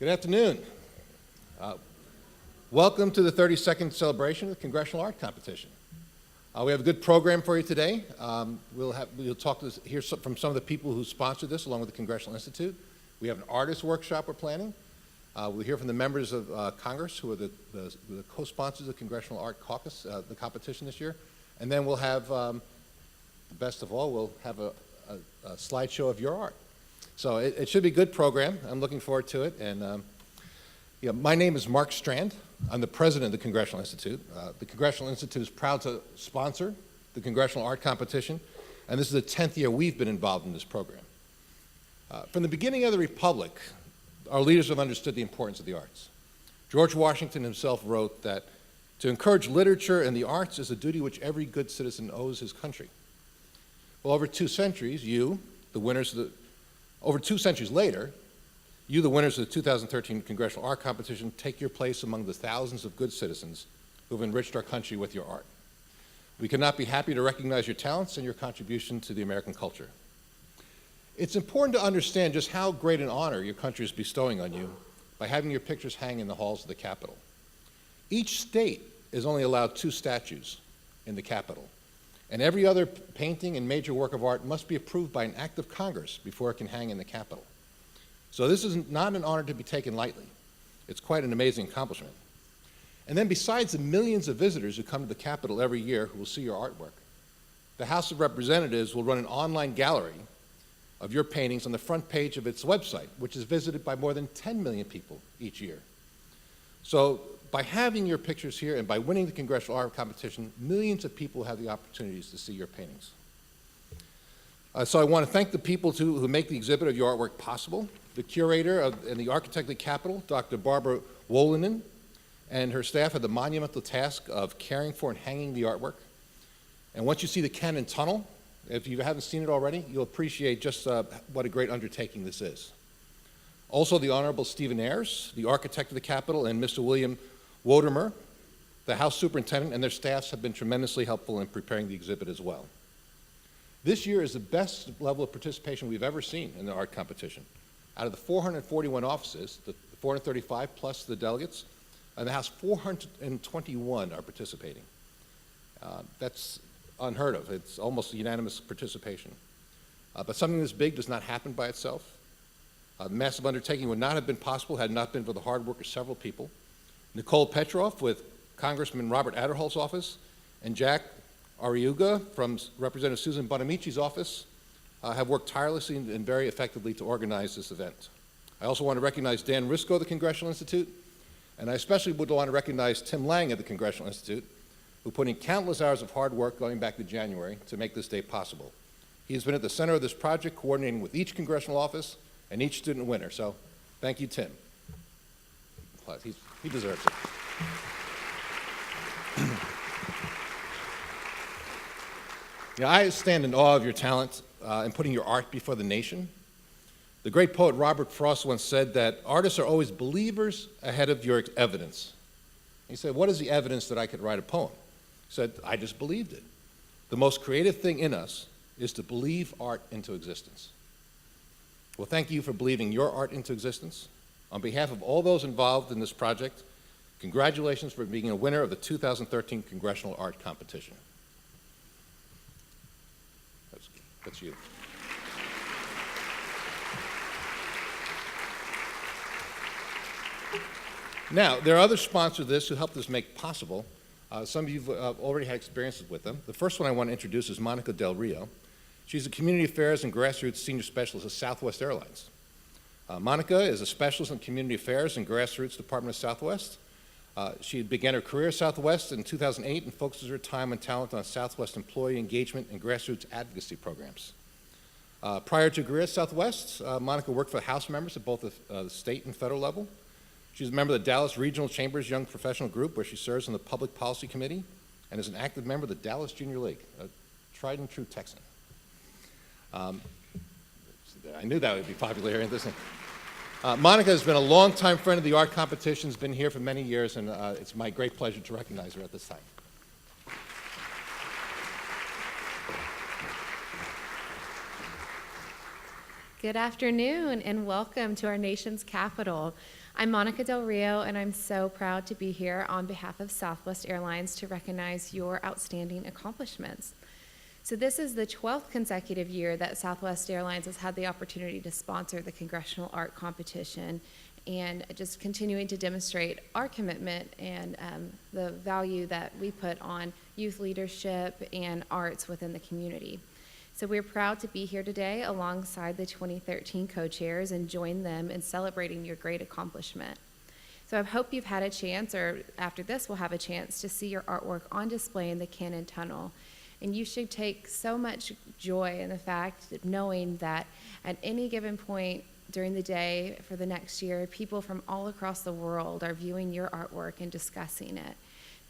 Good afternoon. Welcome to the 32nd celebration of the Congressional Art Competition. We have a good program for you today. We'll hear from some of the people who sponsored this along with the Congressional Institute. We have an artist workshop we're planning. We'll hear from the members of Congress who are the co-sponsors of the Congressional Art Caucus, the competition this year. And then we'll have, best of all, we'll have a slideshow of your art. So it should be a good program. I'm looking forward to it. And my name is Mark Strand. I'm the president of the Congressional Institute. The Congressional Institute is proud to sponsor the Congressional Art Competition, and this is the 10th year we've been involved in this program. From the beginning of the Republic, our leaders have understood the importance of the arts. George Washington himself wrote that to encourage literature and the arts is a duty which every good citizen owes his country. Well, over 2 centuries, over 2 centuries later, you, the winners of the 2013 Congressional Art Competition, take your place among the thousands of good citizens who have enriched our country with your art. We could not be happy to recognize your talents and your contribution to the American culture. It's important to understand just how great an honor your country is bestowing on you by having your pictures hang in the halls of the Capitol. Each state is only allowed 2 statues in the Capitol, and every other painting and major work of art must be approved by an act of Congress before it can hang in the Capitol. So this is not an honor to be taken lightly. It's quite an amazing accomplishment. And then besides the millions of visitors who come to the Capitol every year who will see your artwork, the House of Representatives will run an online gallery of your paintings on the front page of its website, which is visited by more than 10 million people each year. So by having your pictures here and by winning the Congressional Art Competition, millions of people have the opportunities to see your paintings. So I want to thank the people who make the exhibit of your artwork possible, the curator and the architect of the Capitol, Dr. Barbara Wolinen, and her staff had the monumental task of caring for and hanging the artwork. And once you see the Cannon Tunnel, if you haven't seen it already, you'll appreciate just what a great undertaking this is. Also, the Honorable Stephen Ayers, the architect of the Capitol, and Mr. William Wodemer, the House Superintendent, and their staffs have been tremendously helpful in preparing the exhibit as well. This year is the best level of participation we've ever seen in the art competition. Out of the 441 offices, the 435 plus the delegates, in the House 421 are participating. That's unheard of. It's almost unanimous participation. But something this big does not happen by itself. The massive undertaking would not have been possible had it not been for the hard work of several people. Nicole Petroff with Congressman Robert Aderholt's office, and Jack Arianne from Representative Suzanne Bonamici's office have worked tirelessly and very effectively to organize this event. I also want to recognize Dan Risco of the Congressional Institute, and I especially would want to recognize Tim Lang of the Congressional Institute, who put in countless hours of hard work going back to January to make this day possible. He has been at the center of this project, coordinating with each congressional office and each student winner. So thank you, Tim. He deserves it. I stand in awe of your talent in putting your art before the nation. The great poet Robert Frost once said that artists are always believers ahead of your evidence. He said, what is the evidence that I could write a poem? He said, I just believed it. The most creative thing in us is to believe art into existence. Well, thank you for believing your art into existence. On behalf of all those involved in this project, congratulations for being a winner of the 2013 Congressional Art Competition. That's you. Now, there are other sponsors of this who helped us make possible. Some of you have already had experiences with them. The first one I want to introduce is Monica Del Rio. She's a Community Affairs and Grassroots Senior Specialist at Southwest Airlines. Monica is a specialist in Community Affairs and Grassroots Department of Southwest. She began her career at Southwest in 2008 and focuses her time and talent on Southwest employee engagement and grassroots advocacy programs. Prior to her career at Southwest, Monica worked for House members at both the state and federal level. She's a member of the Dallas Regional Chamber's Young Professional Group, where she serves on the Public Policy Committee, and is an active member of the Dallas Junior League, a tried and true Texan. I knew that would be popular here in this thing. Monica has been a longtime friend of the art competition, has been here for many years, and it's my great pleasure to recognize her at this time. Good afternoon and welcome to our nation's capital. I'm Monica Del Rio and I'm so proud to be here on behalf of Southwest Airlines to recognize your outstanding accomplishments. So this is the 12th consecutive year that Southwest Airlines has had the opportunity to sponsor the Congressional Art Competition, and just continuing to demonstrate our commitment and the value that we put on youth leadership and arts within the community. So we're proud to be here today alongside the 2013 co-chairs and join them in celebrating your great accomplishment. So I hope you've had a chance, or after this we'll have a chance, to see your artwork on display in the Cannon Tunnel. And you should take so much joy in the fact of knowing that at any given point during the day for the next year, people from all across the world are viewing your artwork and discussing it.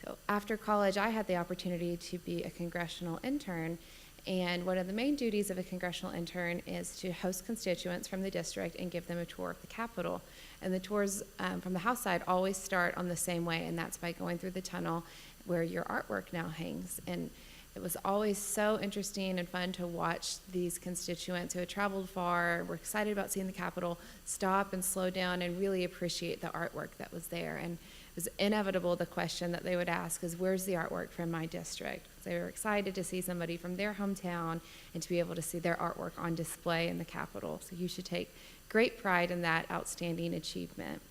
So after college, I had the opportunity to be a congressional intern, and one of the main duties of a congressional intern is to host constituents from the district and give them a tour of the Capitol. And the tours from the House side always start on the same way, and that's by going through the tunnel where your artwork now hangs. And it was always so interesting and fun to watch these constituents who had traveled far, were excited about seeing the Capitol, stop and slow down and really appreciate the artwork that was there. And it was inevitable, the question that they would ask is, where's the artwork from my district? They were excited to see somebody from their hometown and to be able to see their artwork on display in the Capitol. So you should take great pride in that outstanding achievement.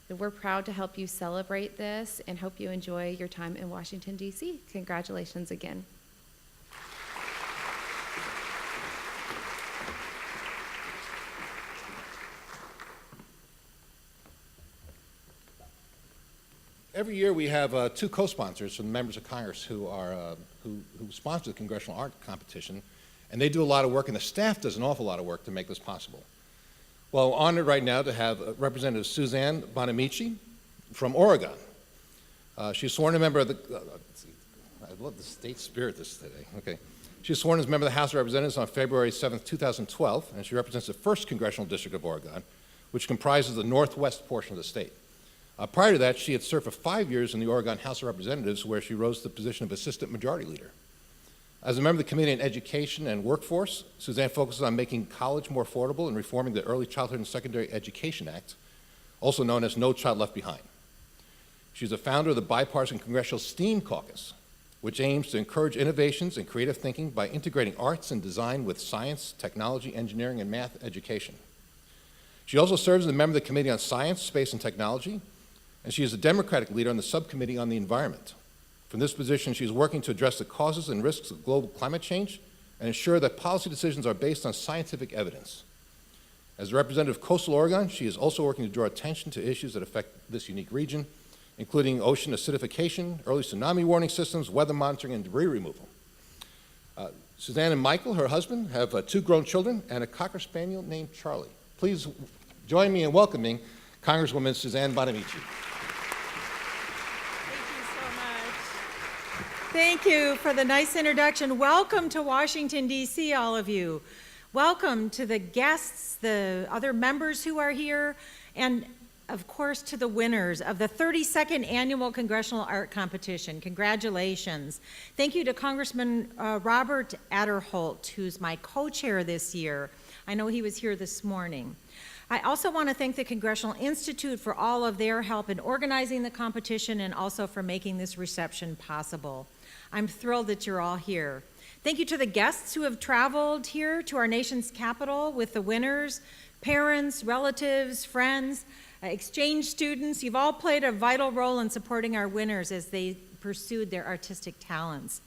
So we're proud to help you celebrate this and hope you enjoy your time in Washington, D.C. Congratulations again. Every year we have two co-sponsors from members of Congress who sponsor the Congressional Art Competition, and they do a lot of work, and the staff does an awful lot of work to make this possible. Well, we're honored right now to have Representative Suzanne Bonamici from Oregon. She's sworn a member of the, I love the state spirit this today, okay. She was sworn as a member of the House of Representatives on February 7th, 2012, and she represents the 1st Congressional District of Oregon, which comprises the northwest portion of the state. Prior to that, she had served for 5 years in the Oregon House of Representatives, where she rose to the position of Assistant Majority Leader. As a member of the Committee on Education and Workforce, Suzanne focuses on making college more affordable and reforming the Early Childhood and Secondary Education Act, also known as No Child Left Behind. She's a founder of the Bipartisan Congressional STEAM Caucus, which aims to encourage innovations and creative thinking by integrating arts and design with science, technology, engineering, and math education. She also serves as a member of the Committee on Science, Space, and Technology, and she is a Democratic leader on the Subcommittee on the Environment. From this position, she is working to address the causes and risks of global climate change and ensure that policy decisions are based on scientific evidence. As a representative of coastal Oregon, she is also working to draw attention to issues that affect this unique region, including ocean acidification, early tsunami warning systems, weather monitoring, and debris removal. Suzanne and Michael, her husband, have 2 grown children and a Cocker Spaniel named Charlie. Please join me in welcoming Congresswoman Suzanne Bonamici. Thank you for the nice introduction. Welcome to Washington, D.C., all of you. Welcome to the guests, the other members who are here, and of course to the winners of the 32nd Annual Congressional Art Competition. Congratulations. Thank you to Congressman Robert Aderholt, who's my co-chair this year. I know he was here this morning. I also want to thank the Congressional Institute for all of their help in organizing the competition and also for making this reception possible. I'm thrilled that you're all here. Thank you to the guests who have traveled here to our nation's capital with the winners, parents, relatives, friends, exchange students. You've all played a vital role in supporting our winners as they pursued their artistic talents.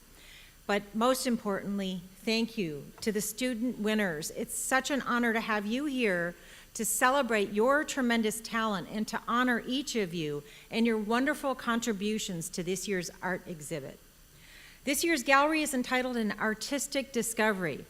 But most importantly, thank you to the student winners. It's such an honor to have you here to celebrate your tremendous talent and to honor each of you and your wonderful contributions to this year's art exhibit. This year's gallery is entitled An Artistic Discovery.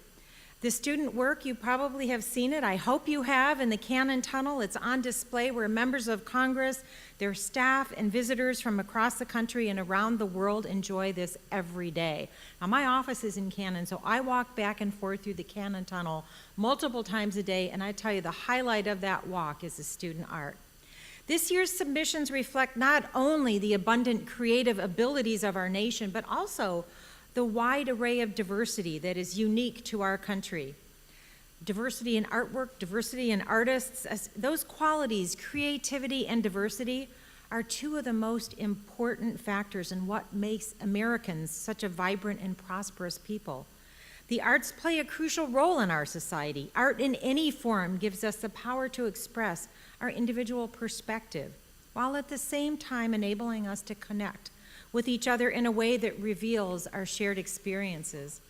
The student work, you probably have seen it. I hope you have in the Cannon Tunnel. It's on display where members of Congress, their staff, and visitors from across the country and around the world enjoy this every day. Now, my office is in Cannon, so I walk back and forth through the Cannon Tunnel multiple times a day, and I tell you, the highlight of that walk is the student art. This year's submissions reflect not only the abundant creative abilities of our nation, but also the wide array of diversity that is unique to our country. diversity in artwork, diversity in artists, those qualities, creativity and diversity, are two of the most important factors in what makes Americans such a vibrant and prosperous people. The arts play a crucial role in our society. Art in any form gives us the power to express our individual perspective, while at the same time enabling us to connect with each other in a way that reveals our shared experiences.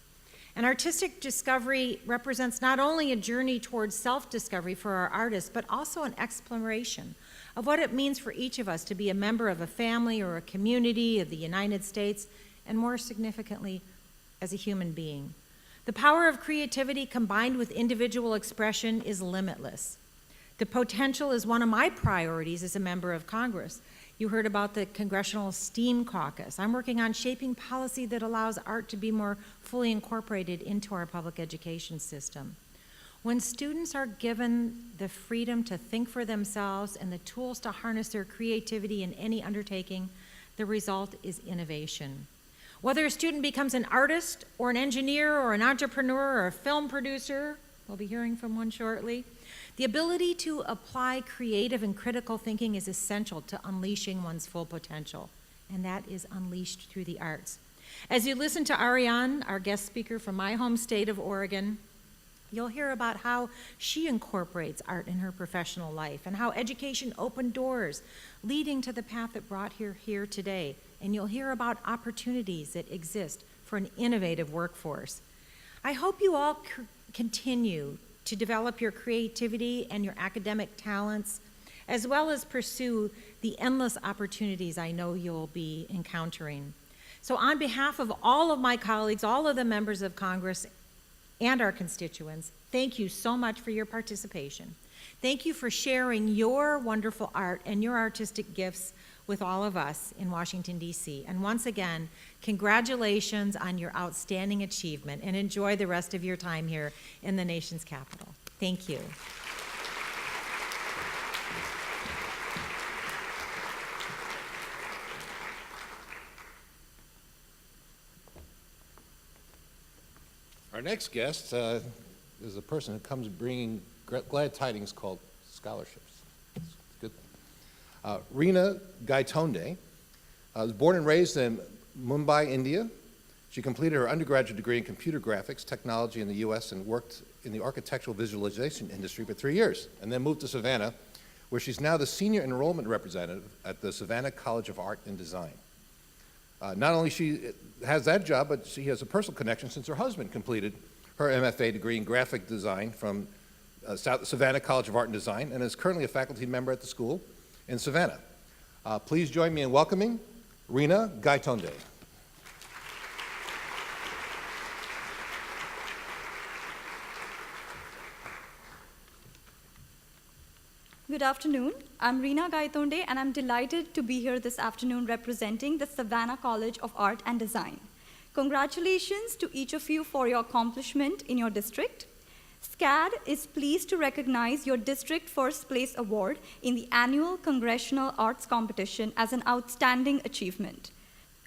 And artistic discovery represents not only a journey towards self-discovery for our artists, but also an exploration of what it means for each of us to be a member of a family or a community of the United States, and more significantly, as a human being. The power of creativity combined with individual expression is limitless. The potential is one of my priorities as a member of Congress. You heard about the Congressional STEAM Caucus. I'm working on shaping policy that allows art to be more fully incorporated into our public education system. When students are given the freedom to think for themselves and the tools to harness their creativity in any undertaking, the result is innovation. Whether a student becomes an artist or an engineer or an entrepreneur or a film producer, we'll be hearing from one shortly, the ability to apply creative and critical thinking is essential to unleashing one's full potential, and that is unleashed through the arts. As you listen to Arianne, our guest speaker from my home state of Oregon, you'll hear about how she incorporates art in her professional life and how education opened doors, leading to the path that brought her here today. And you'll hear about opportunities that exist for an innovative workforce. I hope you all continue to develop your creativity and your academic talents, as well as pursue the endless opportunities I know you'll be encountering. So on behalf of all of my colleagues, all of the members of Congress, and our constituents, thank you so much for your participation. Thank you for sharing your wonderful art and your artistic gifts with all of us in Washington, D.C. And once again, congratulations on your outstanding achievement, and enjoy the rest of your time here in the nation's capital. Thank you. Our next guest is a person who comes bringing glad tidings called scholarships. It's good. Reena Gaitonde was born and raised in Mumbai, India. She completed her undergraduate degree in computer graphics technology in the U.S. and worked in the architectural visualization industry for 3 years, and then moved to Savannah, where she's now the senior enrollment representative at the Savannah College of Art and Design. Not only she has that job, but she has a personal connection since her husband completed her MFA degree in graphic design from Savannah College of Art and Design, and is currently a faculty member at the school in Savannah. Please join me in welcoming Reena Gaitonde. Good afternoon. I'm Reena Gaitonde, and I'm delighted to be here this afternoon representing the Savannah College of Art and Design. Congratulations to each of you for your accomplishment in your district. SCAD is pleased to recognize your District First Place Award in the annual Congressional Arts Competition as an outstanding achievement.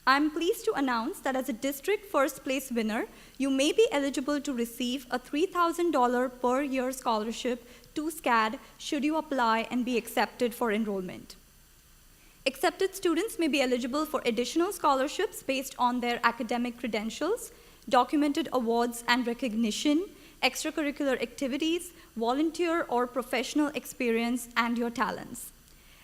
I'm pleased to announce that as a District First Place winner, you may be eligible to receive a $3,000 per year scholarship to SCAD should you apply and be accepted for enrollment. Accepted students may be eligible for additional scholarships based on their academic credentials, documented awards and recognition, extracurricular activities, volunteer or professional experience, and your talents.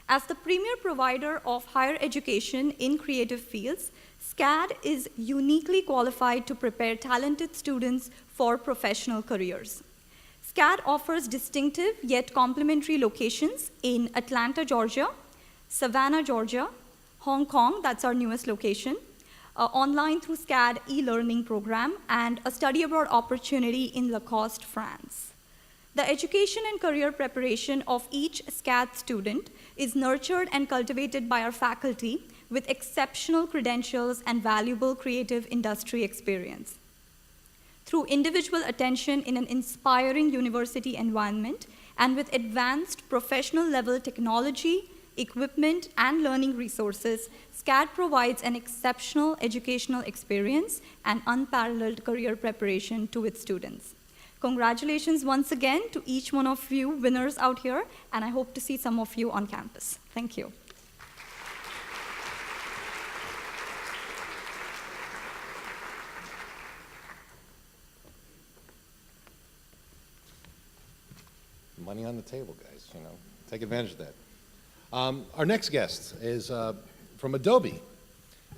As the premier provider of higher education in creative fields, SCAD is uniquely qualified to prepare talented students for professional careers. SCAD offers distinctive yet complementary locations in Atlanta, Georgia, Savannah, Georgia, Hong Kong, that's our newest location, online through SCAD e-learning program, and a study abroad opportunity in Lacoste, France. The education and career preparation of each SCAD student is nurtured and cultivated by our faculty with exceptional credentials and valuable creative industry experience. Through individual attention in an inspiring university environment and with advanced professional level technology, equipment, and learning resources, SCAD provides an exceptional educational experience and unparalleled career preparation to its students. Congratulations once again to each one of you winners out here, and I hope to see some of you on campus. Thank you. Money on the table, guys, you know, take advantage of that. Our next guest is from Adobe,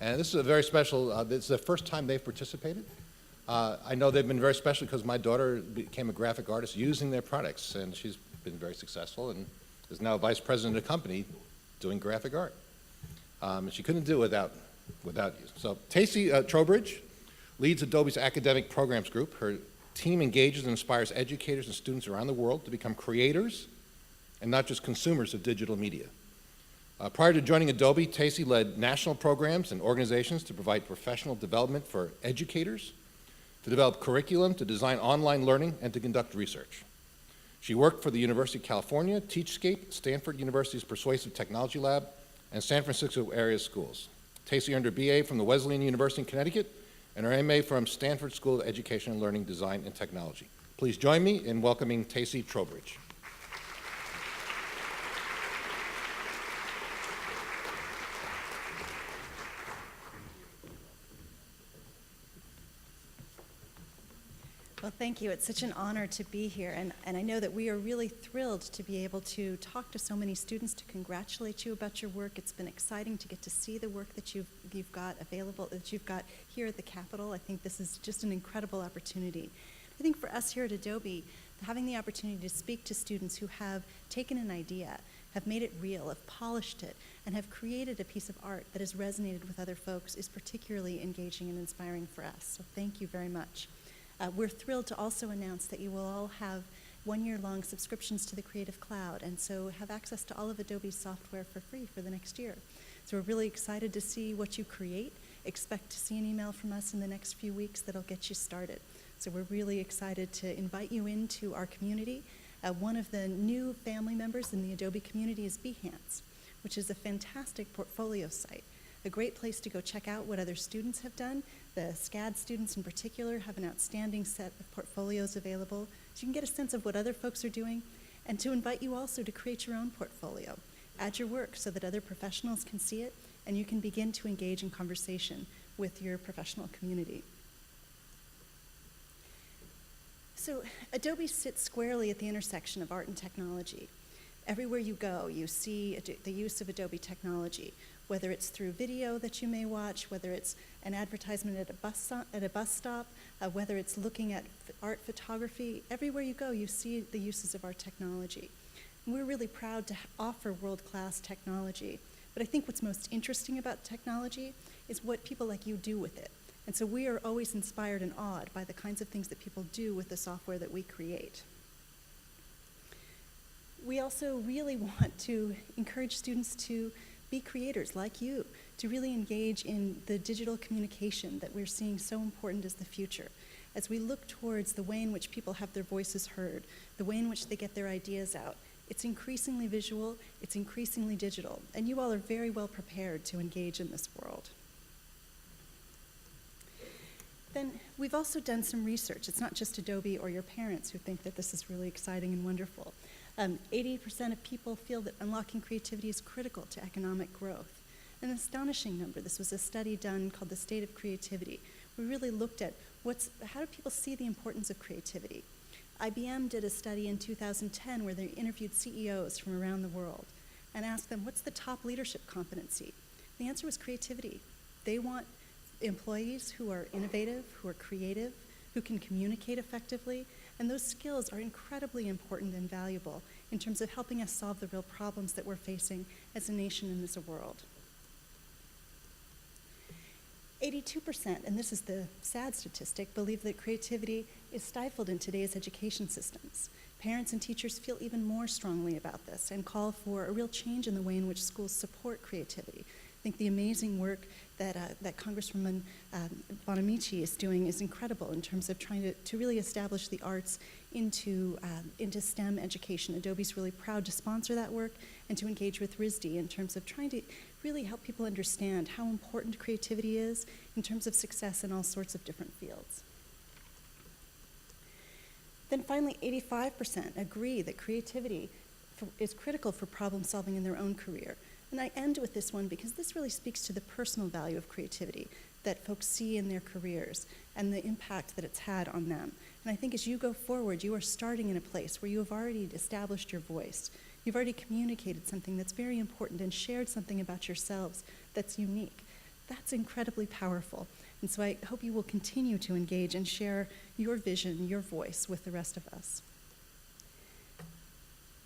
and this is a very special, this is the first time they've participated. I know they've been very special because my daughter became a graphic artist using their products, and she's been very successful and is now vice president of the company doing graphic art. And she couldn't do it without you. So Tacey Trowbridge leads Adobe's academic programs group. Her team engages and inspires educators and students around the world to become creators and not just consumers of digital media. Prior to joining Adobe, Tacey led national programs and organizations to provide professional development for educators, to develop curriculum, to design online learning, and to conduct research. She worked for the University of California, Teachscape, Stanford University's Persuasive Technology Lab, and San Francisco area schools. Tacey earned her BA from the Wesleyan University in Connecticut and her MA from Stanford School of Education and Learning, Design, and Technology. Please join me in welcoming Tacey Trowbridge. Well, thank you. It's such an honor to be here, and I know that we are really thrilled to be able to talk to so many students, to congratulate you about your work. It's been exciting to get to see the work that you've got available, that you've got here at the Capitol. I think this is just an incredible opportunity. I think for us here at Adobe, having the opportunity to speak to students who have taken an idea, have made it real, have polished it, and have created a piece of art that has resonated with other folks is particularly engaging and inspiring for us. So thank you very much. We're thrilled to also announce that you will all have one-year-long subscriptions to the Creative Cloud, and so have access to all of Adobe's software for free for the next year. So we're really excited to see what you create. Expect to see an email from us in the next few weeks that'll get you started. So we're really excited to invite you into our community. One of the new family members in the Adobe community is Behance, which is a fantastic portfolio site. A great place to go check out what other students have done. The SCAD students in particular have an outstanding set of portfolios available, so you can get a sense of what other folks are doing, and to invite you also to create your own portfolio. Add your work so that other professionals can see it, and you can begin to engage in conversation with your professional community. So Adobe sits squarely at the intersection of art and technology. Everywhere you go, you see the use of Adobe technology, whether it's through video that you may watch, whether it's an advertisement at a bus stop, whether it's looking at art photography. Everywhere you go, you see the uses of our technology. And we're really proud to offer world-class technology. But I think what's most interesting about technology is what people like you do with it. And so we are always inspired and awed by the kinds of things that people do with the software that we create. We also really want to encourage students to be creators like you, to really engage in the digital communication that we're seeing so important as the future. As we look towards the way in which people have their voices heard, the way in which they get their ideas out, it's increasingly visual, it's increasingly digital, and you all are very well prepared to engage in this world. Then we've also done some research. It's not just Adobe or your parents who think that this is really exciting and wonderful. 80% of people feel that unlocking creativity is critical to economic growth. An astonishing number. This was a study done called The State of Creativity. We really looked at how do people see the importance of creativity. IBM did a study in 2010 where they interviewed CEOs from around the world and asked them, what's the top leadership competency? The answer was creativity. They want employees who are innovative, who are creative, who can communicate effectively, and those skills are incredibly important and valuable in terms of helping us solve the real problems that we're facing as a nation and as a world. 82%, and this is the sad statistic, believe that creativity is stifled in today's education systems. Parents and teachers feel even more strongly about this and call for a real change in the way in which schools support creativity. I think the amazing work that Congresswoman Bonamici is doing is incredible in terms of trying to really establish the arts into STEM education. Adobe's really proud to sponsor that work and to engage with RISD in terms of trying to really help people understand how important creativity is in terms of success in all sorts of different fields. Then finally, 85% agree that creativity is critical for problem solving in their own career. And I end with this one because this really speaks to the personal value of creativity that folks see in their careers and the impact that it's had on them. And I think as you go forward, you are starting in a place where you have already established your voice. You've already communicated something that's very important and shared something about yourselves that's unique. That's incredibly powerful. And so I hope you will continue to engage and share your vision, your voice with the rest of us.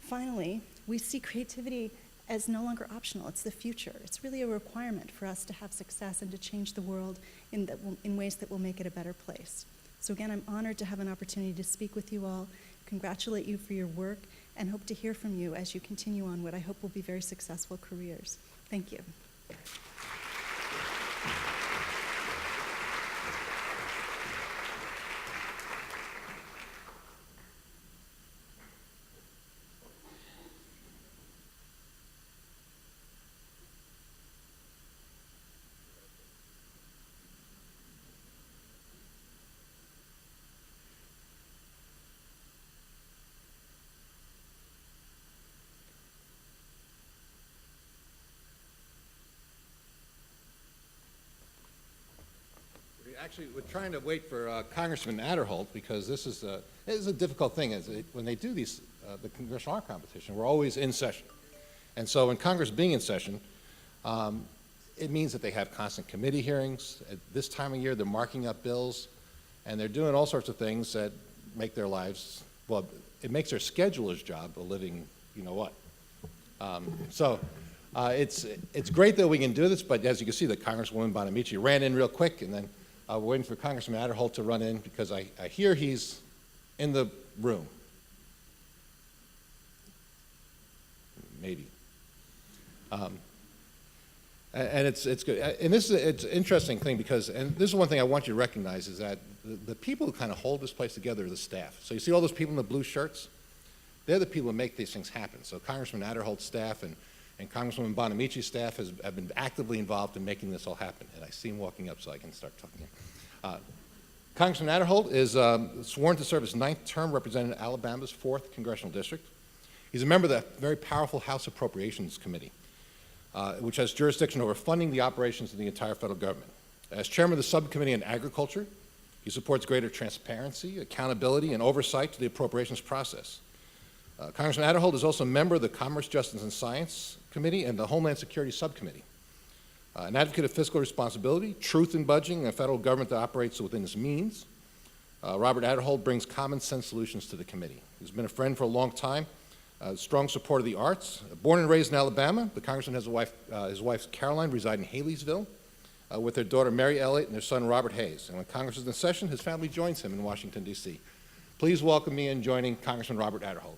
Finally, we see creativity as no longer optional. It's the future. It's really a requirement for us to have success and to change the world in ways that will make it a better place. So again, I'm honored to have an opportunity to speak with you all, congratulate you for your work, and hope to hear from you as you continue on what I hope will be very successful careers. Thank you. Actually, we're trying to wait for Congressman Aderholt because this is a difficult thing. When they do these, the Congressional Art Competition, we're always in session. And so when Congress being in session, it means that they have constant committee hearings. At this time of year, they're marking up bills, and they're doing all sorts of things that make their lives, well, it makes their scheduler's job a living, you know what. It's great that we can do this, but as you can see, the Congresswoman Bonamici ran in real quick, and then we're waiting for Congressman Aderholt to run in because I hear he's in the room. Maybe. And it's good. And it's an interesting thing because, and this is one thing I want you to recognize, is that the people who kind of hold this place together are the staff. So you see all those people in the blue shirts? They're the people who make these things happen. So Congressman Aderholt's staff and Congresswoman Bonamici's staff have been actively involved in making this all happen. And I see him walking up, so I can start talking. Congressman Aderholt is sworn to serve his 9th term representing Alabama's 4th Congressional District. He's a member of the very powerful House Appropriations Committee, which has jurisdiction over funding the operations of the entire federal government. As chairman of the Subcommittee on Agriculture, he supports greater transparency, accountability, and oversight to the appropriations process. Congressman Aderholt is also a member of the Commerce, Justice, and Science Committee and the Homeland Security Subcommittee. An advocate of fiscal responsibility, truth in budgeting, and a federal government that operates within its means, Robert Aderholt brings common sense solutions to the committee. He's been a friend for a long time, strong supporter of the arts. Born and raised in Alabama, the congressman has his wife Caroline reside in Haley'sville with their daughter Mary Elliott and their son Robert Hayes. And when Congress is in session, his family joins him in Washington, D.C. Please welcome me in joining Congressman Robert Aderholt.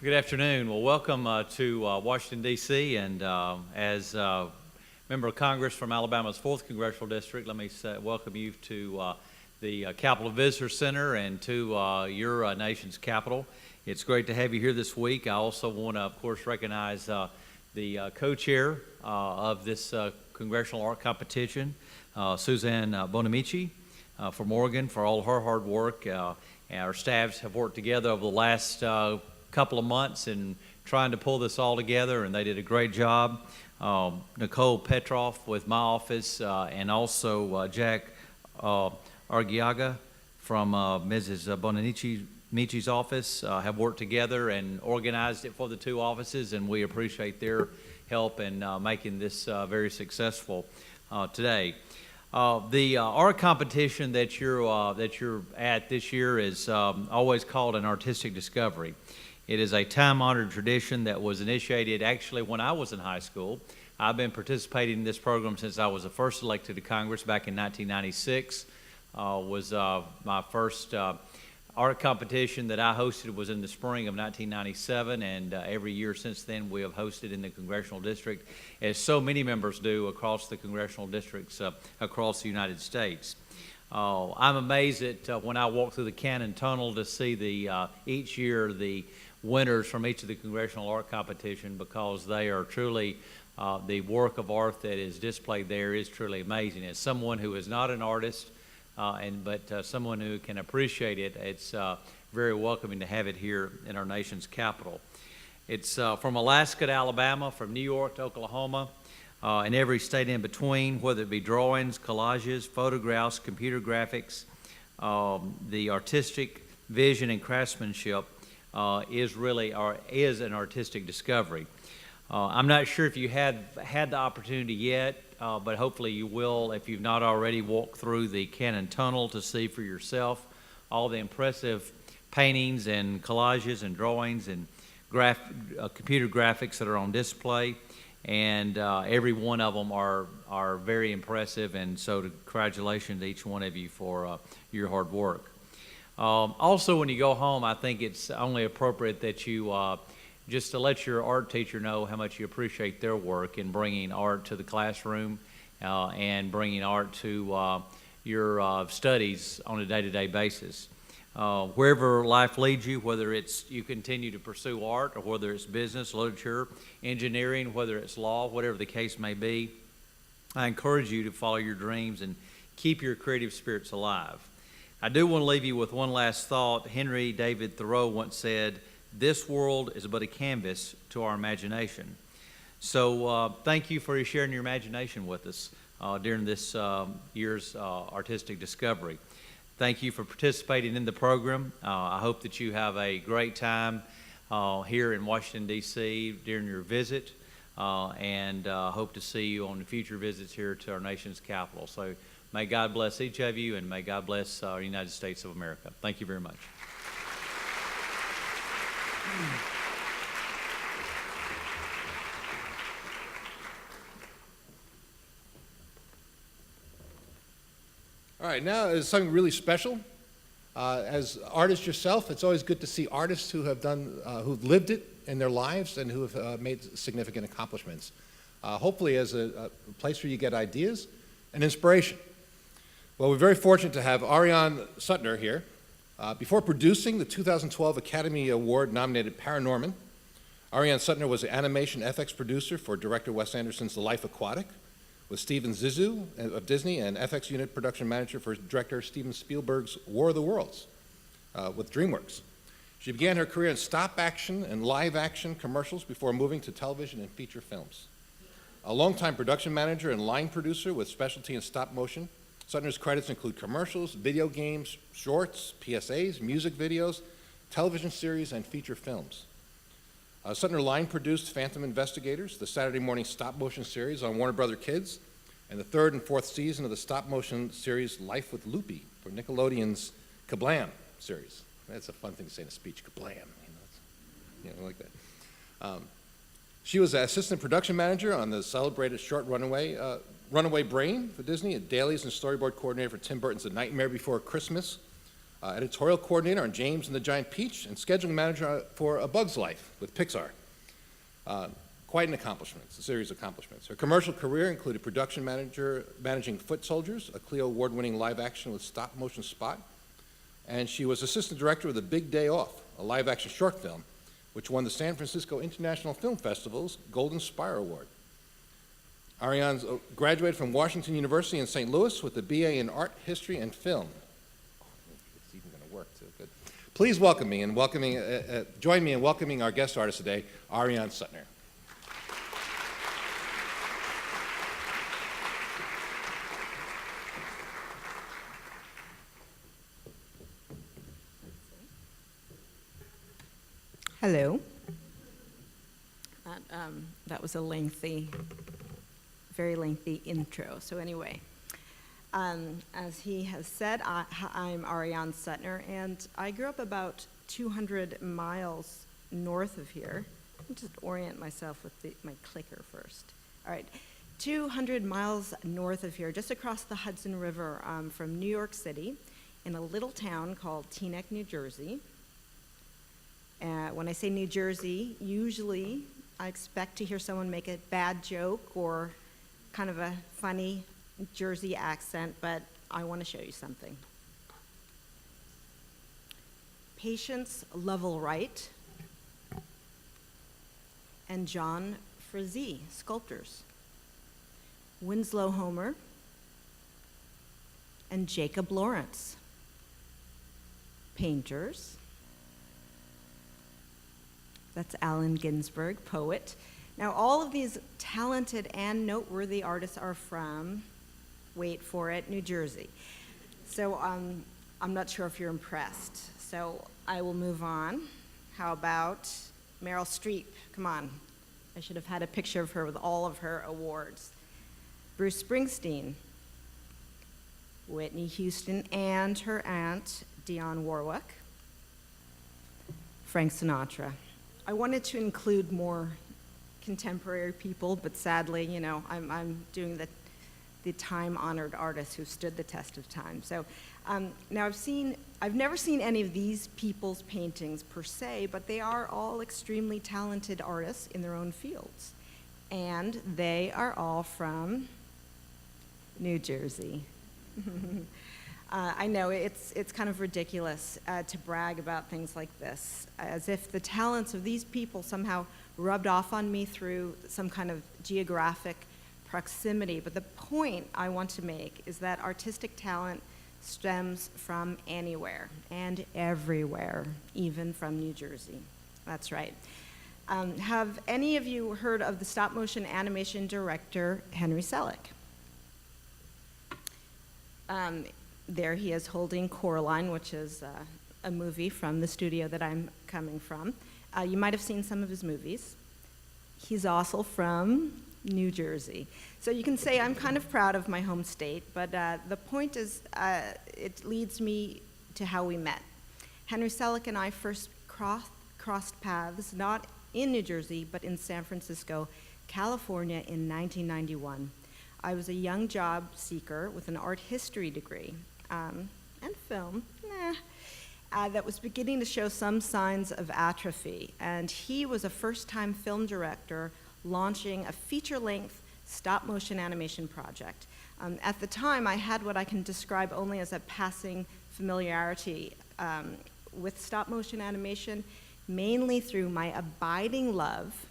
Good afternoon. Well, welcome to Washington, D.C., and as a member of Congress from Alabama's 4th Congressional District, let me welcome you to the Capitol Visitor Center and to your nation's capital. It's great to have you here this week. I also want to, of course, recognize the co-chair of this Congressional Art Competition, Suzanne Bonamici from Oregon, for all her hard work. Our staffs have worked together over the last couple of months in trying to pull this all together, and they did a great job. Nicole Petroff with my office, and also Jack Argiaga from Mrs. Bonamici's office have worked together and organized it for the 2 offices, and we appreciate their help in making this very successful today. The art competition that you're at this year is always called an artistic discovery. It is a time-honored tradition that was initiated actually when I was in high school. I've been participating in this program since I was first elected to Congress back in 1996. Was my first art competition that I hosted was in the spring of 1997, and every year since then we have hosted in the Congressional District, as so many members do across the Congressional Districts across the United States. I'm amazed at when I walk through the Cannon Tunnel to see each year the winners from each of the Congressional Art Competition, because they are truly The work of art that is displayed there is truly amazing. As someone who is not an artist, but someone who can appreciate it, it's very welcoming to have it here in our nation's capital. It's from Alaska to Alabama, from New York to Oklahoma, and every state in between, whether it be drawings, collages, photographs, computer graphics, the artistic vision and craftsmanship is an artistic discovery. I'm not sure if you had the opportunity yet, but hopefully you will, if you've not already, walk through the Cannon Tunnel to see for yourself all the impressive paintings and collages and drawings and computer graphics that are on display. And every one of them are very impressive, and so congratulations to each one of you for your hard work. Also, when you go home, I think it's only appropriate that you just to let your art teacher know how much you appreciate their work in bringing art to the classroom and bringing art to your studies on a day-to-day basis. Wherever life leads you, whether it's you continue to pursue art or whether it's business, literature, engineering, whether it's law, whatever the case may be, I encourage you to follow your dreams and keep your creative spirits alive. I do want to leave you with one last thought. Henry David Thoreau once said, "This world is but a canvas to our imagination." So thank you for sharing your imagination with us during this year's artistic discovery. Thank you for participating in the program. I hope that you have a great time here in Washington, D.C. during your visit, and hope to see you on future visits here to our nation's capital. So may God bless each of you, and may God bless the United States of America. Thank you very much. All right, now is something really special. As artists yourself, it's always good to see artists who have who've lived it in their lives and who have made significant accomplishments. Hopefully as a place where you get ideas and inspiration. Well, we're very fortunate to have Arianne Sutner here. Before producing the 2012 Academy Award-nominated Paranorman, Arianne Sutner was the animation FX producer for director Wes Anderson's The Life Aquatic, with Steven Zissou of Disney, and FX unit production manager for director Steven Spielberg's War of the Worlds with DreamWorks. She began her career in stop action and live action commercials before moving to television and feature films. A longtime production manager and line producer with specialty in stop motion, Sutner's credits include commercials, video games, shorts, PSAs, music videos, television series, and feature films. Sutner line produced Phantom Investigators, the Saturday morning stop motion series on Warner Brother Kids, and the third and fourth season of the stop motion series Life with Loopy for Nickelodeon's Kablam series. That's a fun thing to say in a speech, Kablam. I like that. She was an assistant production manager on the celebrated short Runaway Brain for Disney, a dailies and storyboard coordinator for Tim Burton's The Nightmare Before Christmas, editorial coordinator on James and the Giant Peach, and scheduling manager for A Bug's Life with Pixar. Quite an accomplishment, a series of accomplishments. Her commercial career included production manager managing Foot Soldiers, a Clio Award-winning live-action with stop-motion spot, and she was assistant director of The Big Day Off, a live-action short film, which won the San Francisco International Film Festival's Golden Spire Award. Arianne graduated from Washington University in St. Louis with a BA in Art, History, and Film. It's even going to work, too. Good. Please join me in welcoming our guest artist today, Arianne Sutner. Hello. That was a very lengthy intro. So anyway, as he has said, I'm Arianne Sutner, and I grew up about 200 miles north of here. I'll just orient myself with my clicker first. All right, 200 miles north of here, just across the Hudson River from New York City, in a little town called Teaneck, New Jersey. When I say New Jersey, usually I expect to hear someone make a bad joke or kind of a funny Jersey accent, but I want to show you something. Patience Lovell Wright and John Frazee, sculptors, Winslow Homer, and Jacob Lawrence, painters. That's Allen Ginsberg, poet. Now, all of these talented and noteworthy artists are from, wait for it, New Jersey. So I'm not sure if you're impressed. So I will move on. How about Meryl Streep? Come on. I should have had a picture of her with all of her awards. Bruce Springsteen, Whitney Houston and her aunt, Dionne Warwick, Frank Sinatra. I wanted to include more contemporary people, but sadly, you know, I'm doing the time-honored artists who stood the test of time. So now I've never seen any of these people's paintings per se, but they are all extremely talented artists in their own fields. And they are all from New Jersey. I know it's kind of ridiculous to brag about things like this, as if the talents of these people somehow rubbed off on me through some kind of geographic proximity. But the point I want to make is that artistic talent stems from anywhere and everywhere, even from New Jersey. That's right. Have any of you heard of the stop-motion animation director, Henry Selick? There he is holding Coraline, which is a movie from the studio that I'm coming from. You might have seen some of his movies. He's also from New Jersey. So you can say I'm kind of proud of my home state, but the point is it leads me to how we met. Henry Selick and I first crossed paths, not in New Jersey, but in San Francisco, California in 1991. I was a young job seeker with an art history degree and film, that was beginning to show some signs of atrophy. And he was a first-time film director launching a feature-length stop-motion animation project. At the time, I had what I can describe only as a passing familiarity with stop-motion animation, mainly through my abiding love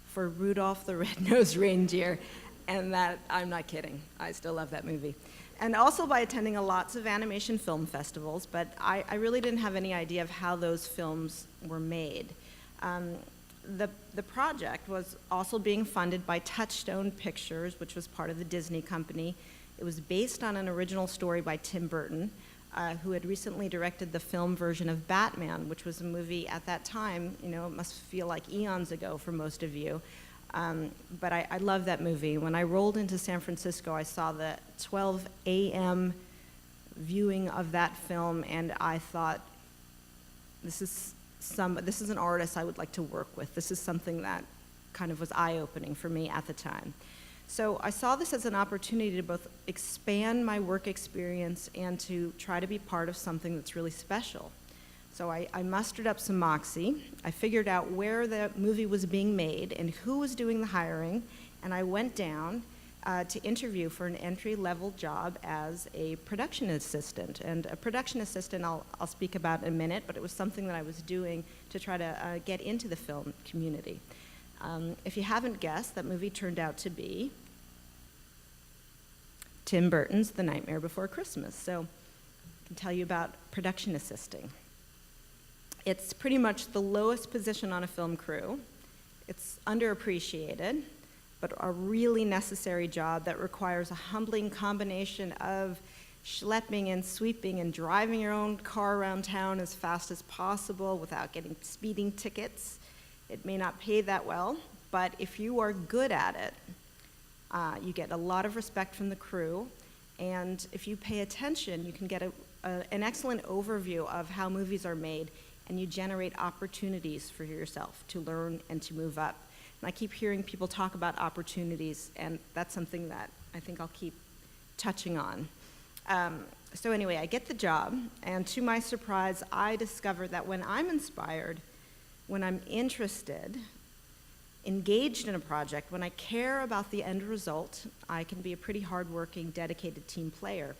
for Rudolph the Red-Nosed Reindeer. And that, I'm not kidding, I still love that movie. And also by attending lots of animation film festivals, but I really didn't have any idea of how those films were made. The project was also being funded by Touchstone Pictures, which was part of the Disney company. It was based on an original story by Tim Burton, who had recently directed the film version of Batman, which was a movie at that time, you know, it must feel like eons ago for most of you. But I love that movie. When I rolled into San Francisco, I saw the 12 a.m. viewing of that film, and I thought, this is an artist I would like to work with. This is something that kind of was eye-opening for me at the time. So I saw this as an opportunity to both expand my work experience and to try to be part of something that's really special. So I mustered up some moxie. I figured out where the movie was being made and who was doing the hiring, and I went down to interview for an entry-level job as a production assistant. And a production assistant I'll speak about in a minute, but it was something that I was doing to try to get into the film community. If you haven't guessed, that movie turned out to be Tim Burton's The Nightmare Before Christmas. So I can tell you about production assisting. It's pretty much the lowest position on a film crew. It's underappreciated, but a really necessary job that requires a humbling combination of schlepping and sweeping and driving your own car around town as fast as possible without getting speeding tickets. It may not pay that well, but if you are good at it, you get a lot of respect from the crew, and if you pay attention, you can get an excellent overview of how movies are made, and you generate opportunities for yourself to learn and to move up. And I keep hearing people talk about opportunities, and that's something that I think I'll keep touching on. So anyway, I get the job, and to my surprise, I discover that when I'm inspired, when I'm interested, engaged in a project, when I care about the end result, I can be a pretty hardworking, dedicated team player.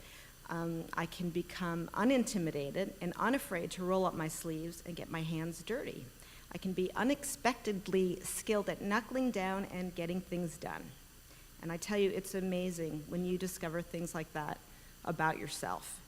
I can become unintimidated and unafraid to roll up my sleeves and get my hands dirty. I can be unexpectedly skilled at knuckling down and getting things done. And I tell you, it's amazing when you discover things like that about yourself.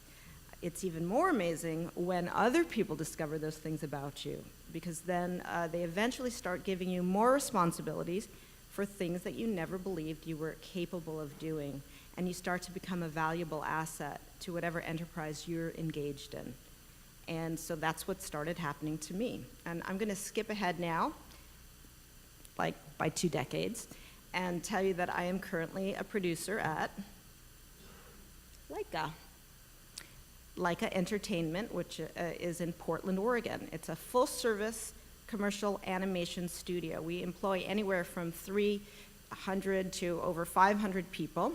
It's even more amazing when other people discover those things about you, because then they eventually start giving you more responsibilities for things that you never believed you were capable of doing, and you start to become a valuable asset to whatever enterprise you're engaged in. And so that's what started happening to me. And I'm going to skip ahead now, like by 2 decades, and tell you that I am currently a producer at Laika Entertainment, which is in Portland, Oregon. It's a full-service commercial animation studio. We employ anywhere from 300 to over 500 people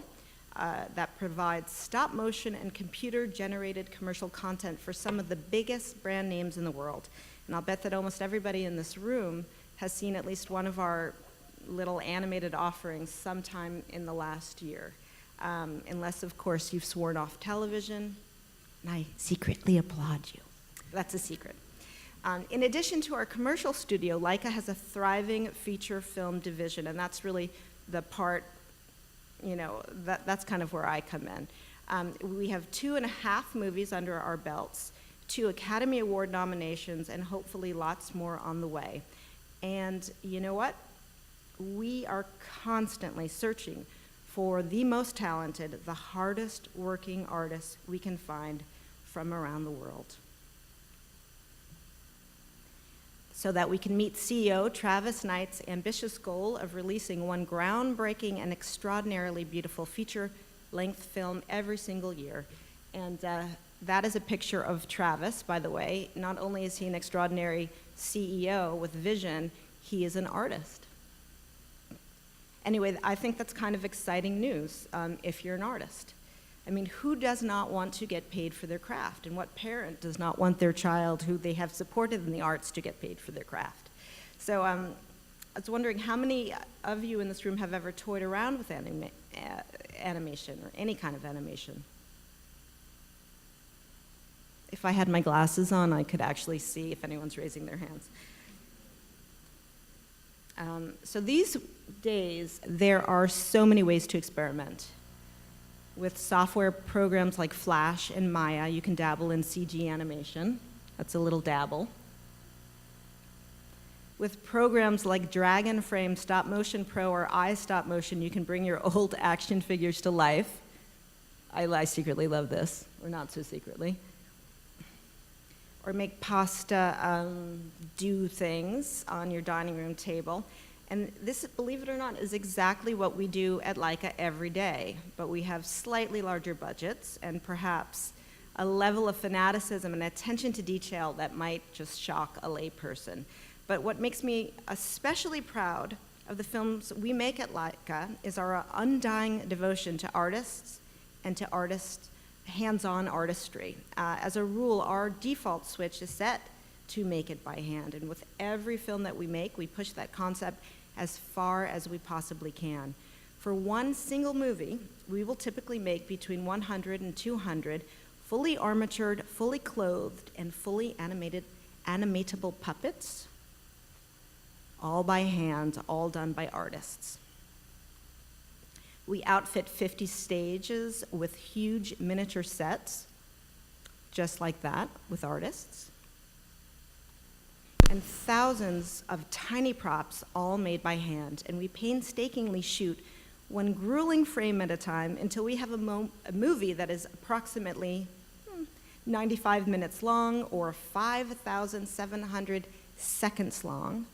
that provides stop-motion and computer-generated commercial content for some of the biggest brand names in the world. And I'll bet that almost everybody in this room has seen at least one of our little animated offerings sometime in the last year. Unless, of course, you've sworn off television, and I secretly applaud you. That's a secret. In addition to our commercial studio, Laika has a thriving feature film division, and that's really the part, that's kind of where I come in. We have 2.5 movies under our belts, 2 Academy Award nominations, and hopefully lots more on the way. And you know what? We are constantly searching for the most talented, the hardest working artists we can find from around the world, so that we can meet CEO Travis Knight's ambitious goal of releasing one groundbreaking and extraordinarily beautiful feature-length film every single year. And that is a picture of Travis, by the way. Not only is he an extraordinary CEO with vision, he is an artist. Anyway, I think that's kind of exciting news if you're an artist. I mean, who does not want to get paid for their craft? And what parent does not want their child who they have supported in the arts to get paid for their craft? So I was wondering how many of you in this room have ever toyed around with animation or any kind of animation? If I had my glasses on, I could actually see if anyone's raising their hands. So these days, there are so many ways to experiment. With software programs like Flash and Maya, you can dabble in CG animation. That's a little dabble. With programs like Dragon Frame, Stop Motion Pro, or iStop Motion, you can bring your old action figures to life. I secretly love this, or not so secretly. Or make pasta do things on your dining room table. And this, believe it or not, is exactly what we do at Laika every day, but we have slightly larger budgets and perhaps a level of fanaticism and attention to detail that might just shock a layperson. But what makes me especially proud of the films we make at Laika is our undying devotion to artists and to artists' hands-on artistry. As a rule, our default switch is set to make it by hand, and with every film that we make, we push that concept as far as we possibly can. For one single movie, we will typically make between 100 and 200 fully armatured, fully clothed, and fully animatable puppets, all by hand, all done by artists. We outfit 50 stages with huge miniature sets, just like that, with artists. And thousands of tiny props, all made by hand. And we painstakingly shoot one grueling frame at a time until we have a movie that is approximately 95 minutes long, or 5,700 seconds long,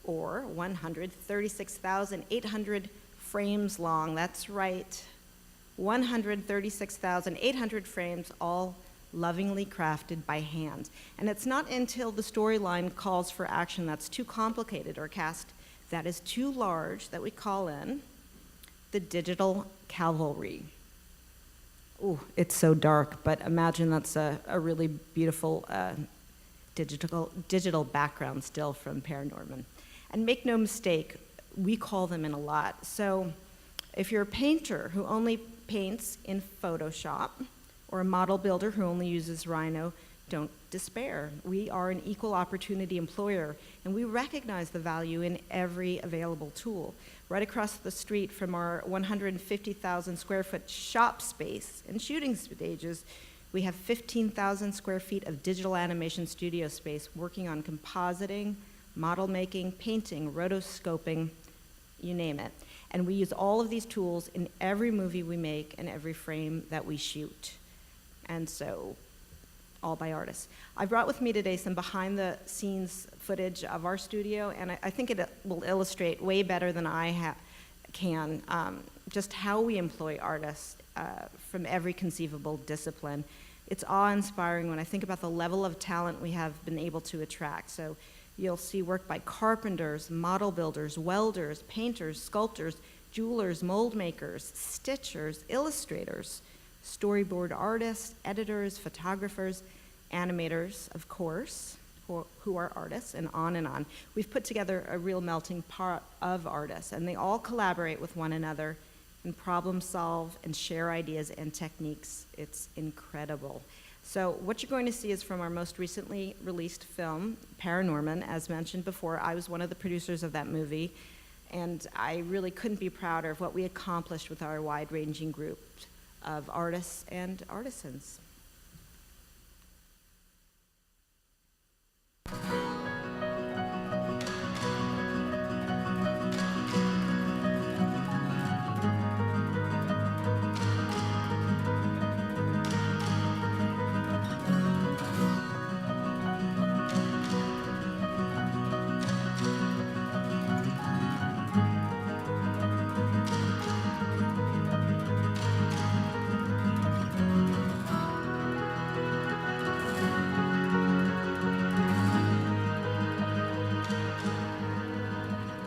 or 136,800 frames long. That's right, 136,800 frames, all lovingly crafted by hand. And it's not until the storyline calls for action that's too complicated or cast that is too large that we call in the digital cavalry. Ooh, it's so dark, but imagine that's a really beautiful digital background still from Paranorman. And make no mistake, we call them in a lot. So if you're a painter who only paints in Photoshop, or a model builder who only uses Rhino, don't despair. We are an equal opportunity employer, and we recognize the value in every available tool. Right across the street from our 150,000 square foot shop space and shooting stages, we have 15,000 square feet of digital animation studio space working on compositing, model making, painting, rotoscoping, you name it. And we use all of these tools in every movie we make and every frame that we shoot. And so, all by artists. I brought with me today some behind the scenes footage of our studio, and I think it will illustrate way better than I can just how we employ artists from every conceivable discipline. It's awe-inspiring when I think about the level of talent we have been able to attract. So you'll see work by carpenters, model builders, welders, painters, sculptors, jewelers, mold makers, stitchers, illustrators, storyboard artists, editors, photographers, animators, of course, who are artists, and on and on. We've put together a real melting pot of artists, and they all collaborate with one another and problem solve and share ideas and techniques. It's incredible. So what you're going to see is from our most recently released film, Paranorman. As mentioned before, I was one of the producers of that movie, and I really couldn't be prouder of what we accomplished with our wide-ranging group of artists and artisans.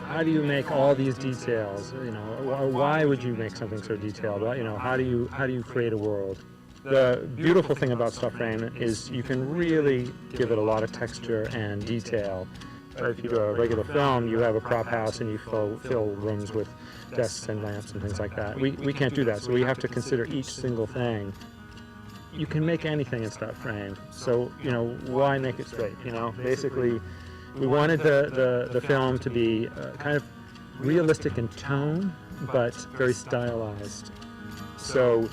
How do you make all these details? You know, why would you make something so detailed? You know, how do you create a world? The beautiful thing about stuff frame is you can really give it a lot of texture and detail. If you do a regular film, you have a prop house and you fill rooms with desks and lamps and things like that. We can't do that, so we have to consider each single thing. You can make anything in stuff frame, so you know, why make it straight? You know, basically, we wanted the film to be kind of realistic in tone, but very stylized. So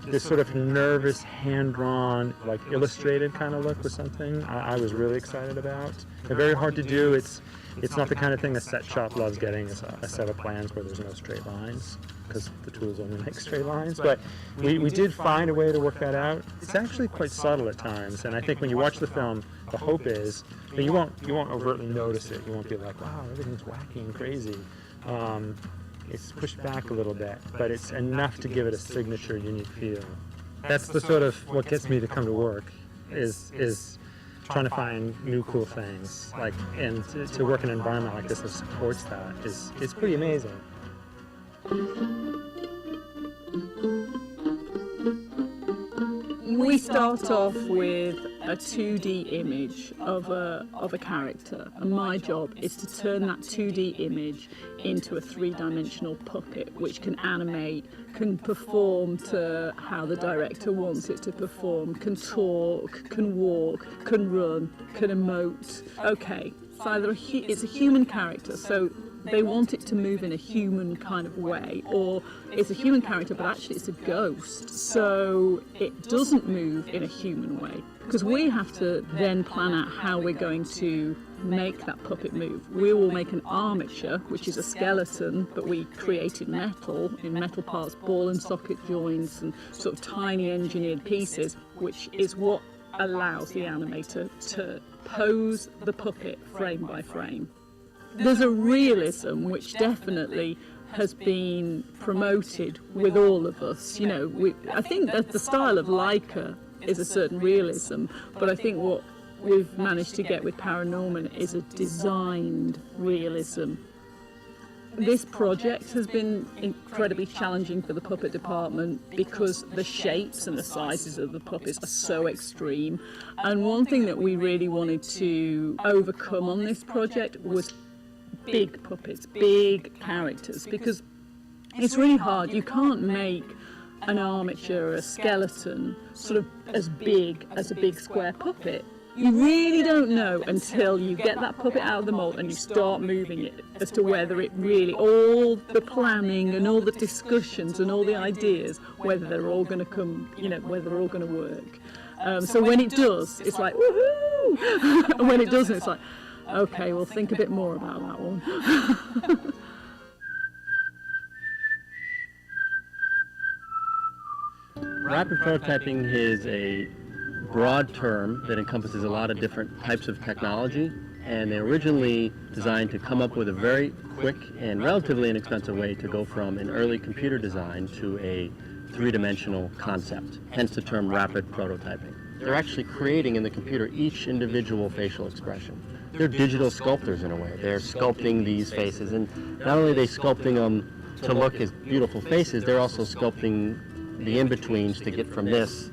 this sort of nervous, hand-drawn, like illustrated kind of look was something I was really excited about. And very hard to do. It's not the kind of thing a set shop loves getting, is a set of plans where there's no straight lines, because the tools only make straight lines. But we did find a way to work that out. It's actually quite subtle at times, and I think when you watch the film, the hope is that you won't overtly notice it. You won't be like, wow, everything's wacky and crazy. It's pushed back a little bit, but it's enough to give it a signature, unique feel. That's the sort of what gets me to come to work, is trying to find new cool things, like, and to work in an environment like this that supports that is pretty amazing. We start off with a 2D image of a character, and my job is to turn that 2D image into a three-dimensional puppet which can animate, can perform to how the director wants it to perform, can talk, can walk, can run, can emote. Okay, so it's a human character, so they want it to move in a human kind of way, or it's a human character but actually it's a ghost, so it doesn't move in a human way, because we have to then plan out how we're going to make that puppet move. We will make an armature, which is a skeleton, but we created metal, in metal parts, ball and socket joints and sort of tiny engineered pieces, which is what allows the animator to pose the puppet frame by frame. There's a realism which definitely has been promoted with all of us. You know, I think that the style of Laika is a certain realism, but I think what we've managed to get with Paranorman is a designed realism. This project has been incredibly challenging for the puppet department because the shapes and the sizes of the puppets are so extreme. And one thing that we really wanted to overcome on this project was big puppets, big characters, because it's really hard. You can't make an armature, a skeleton, sort of as big as a big square puppet. You really don't know until you get that puppet out of the mold and you start moving it as to whether it really, all the planning and all the discussions and all the ideas, whether they're all going to come, whether they're all going to work. So when it does, it's like, woohoo! And when it doesn't, it's like, okay, we'll think a bit more about that one. Rapid prototyping is a broad term that encompasses a lot of different types of technology, and they're originally designed to come up with a very quick and relatively inexpensive way to go from an early computer design to a three-dimensional concept, hence the term rapid prototyping. They're actually creating in the computer each individual facial expression. They're digital sculptors in a way. They're sculpting these faces, and not only are they sculpting them to look as beautiful faces, they're also sculpting the in-betweens to get from this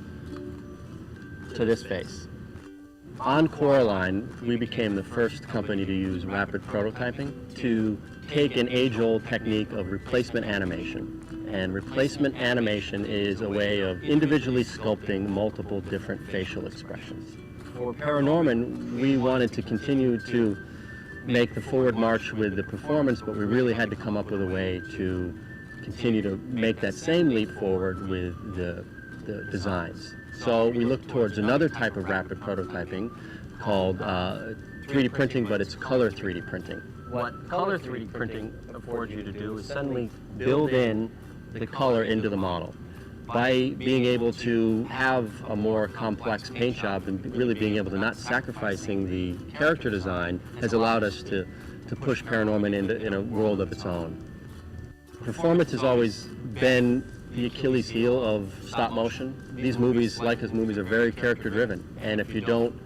to this face. On Coraline, we became the first company to use rapid prototyping to take an age-old technique of replacement animation. And replacement animation is a way of individually sculpting multiple different facial expressions. For Paranorman, we wanted to continue to make the forward march with the performance, but we really had to come up with a way to continue to make that same leap forward with the designs. So we looked towards another type of rapid prototyping called 3D printing, but it's color 3D printing. What color 3D printing affords you to do is suddenly build in the color into the model. By being able to have a more complex paint job and really being able to not sacrificing the character design has allowed us to push Paranorman in a world of its own. Performance has always been the Achilles heel of stop motion. These movies, Laika's movies, are very character driven, and if you don't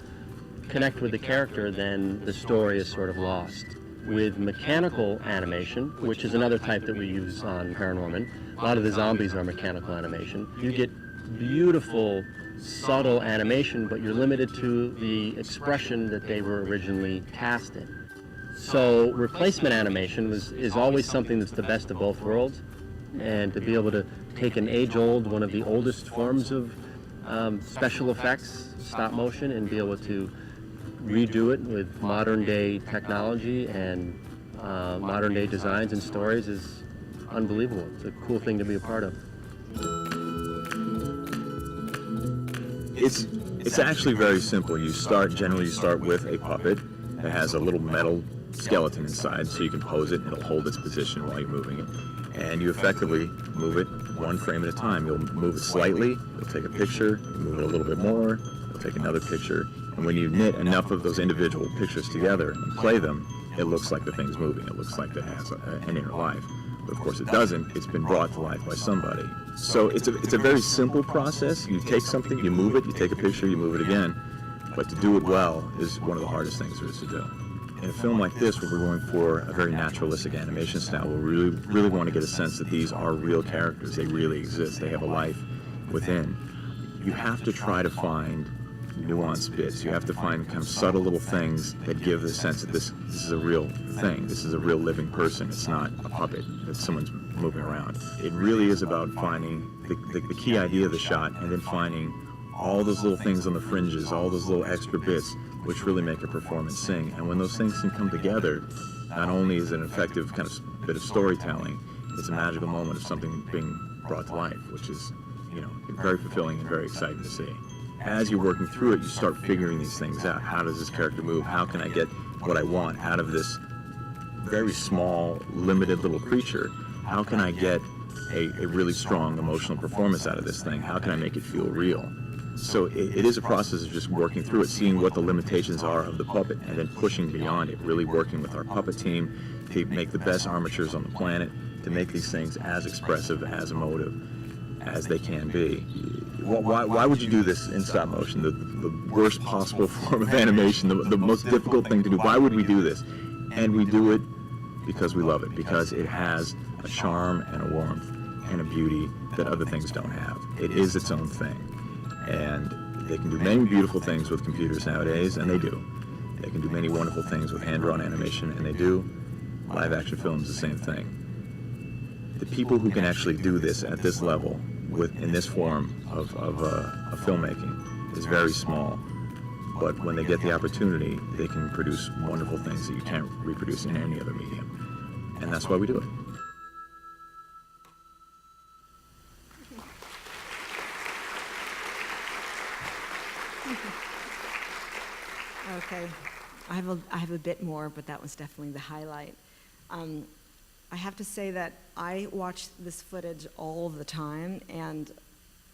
connect with the character, then the story is sort of lost. With mechanical animation, which is another type that we use on Paranorman, a lot of the zombies are mechanical animation. You get beautiful, subtle animation, but you're limited to the expression that they were originally cast in. So replacement animation is always something that's the best of both worlds, and to be able to take an age-old, one of the oldest forms of special effects, stop motion, and be able to redo it with modern-day technology and modern-day designs and stories is unbelievable. It's a cool thing to be a part of. It's actually very simple. Generally you start with a puppet that has a little metal skeleton inside, so you can pose it and it'll hold its position while you're moving it. And you effectively move it one frame at a time. You'll move it slightly, you'll take a picture, you move it a little bit more, you'll take another picture. And when you knit enough of those individual pictures together and play them, it looks like the thing's moving. It looks like it has an inner life. But of course it doesn't. It's been brought to life by somebody. So it's a very simple process. You take something, you move it, you take a picture, you move it again. But to do it well is one of the hardest things there is to do. In a film like this, where we're going for a very naturalistic animation style, we really want to get a sense that these are real characters. They really exist. They have a life within. You have to try to find nuanced bits. You have to find kind of subtle little things that give the sense that this is a real thing. This is a real living person. It's not a puppet that someone's moving around. It really is about finding the key idea of the shot and then finding all those little things on the fringes, all those little extra bits which really make a performance sing. And when those things can come together, not only is it an effective kind of bit of storytelling, it's a magical moment of something being brought to life, which is, very fulfilling and very exciting to see. As you're working through it, you start figuring these things out. How does this character move? How can I get what I want out of this very small, limited little creature? How can I get a really strong emotional performance out of this thing? How can I make it feel real? So it is a process of just working through it, seeing what the limitations are of the puppet, and then pushing beyond it, really working with our puppet team to make the best armatures on the planet, to make these things as expressive, as emotive as they can be. Why would you do this in stop motion? The worst possible form of animation, the most difficult thing to do. Why would we do this? And we do it because we love it, because it has a charm and a warmth and a beauty that other things don't have. It is its own thing. And they can do many beautiful things with computers nowadays, and they do. They can do many wonderful things with hand-drawn animation, and they do. Live-action film is the same thing. The people who can actually do this at this level in this form of filmmaking is very small. But when they get the opportunity, they can produce wonderful things that you can't reproduce in any other medium. And that's why we do it. Okay, I have a bit more, but that was definitely the highlight. I have to say that I watch this footage all of the time, and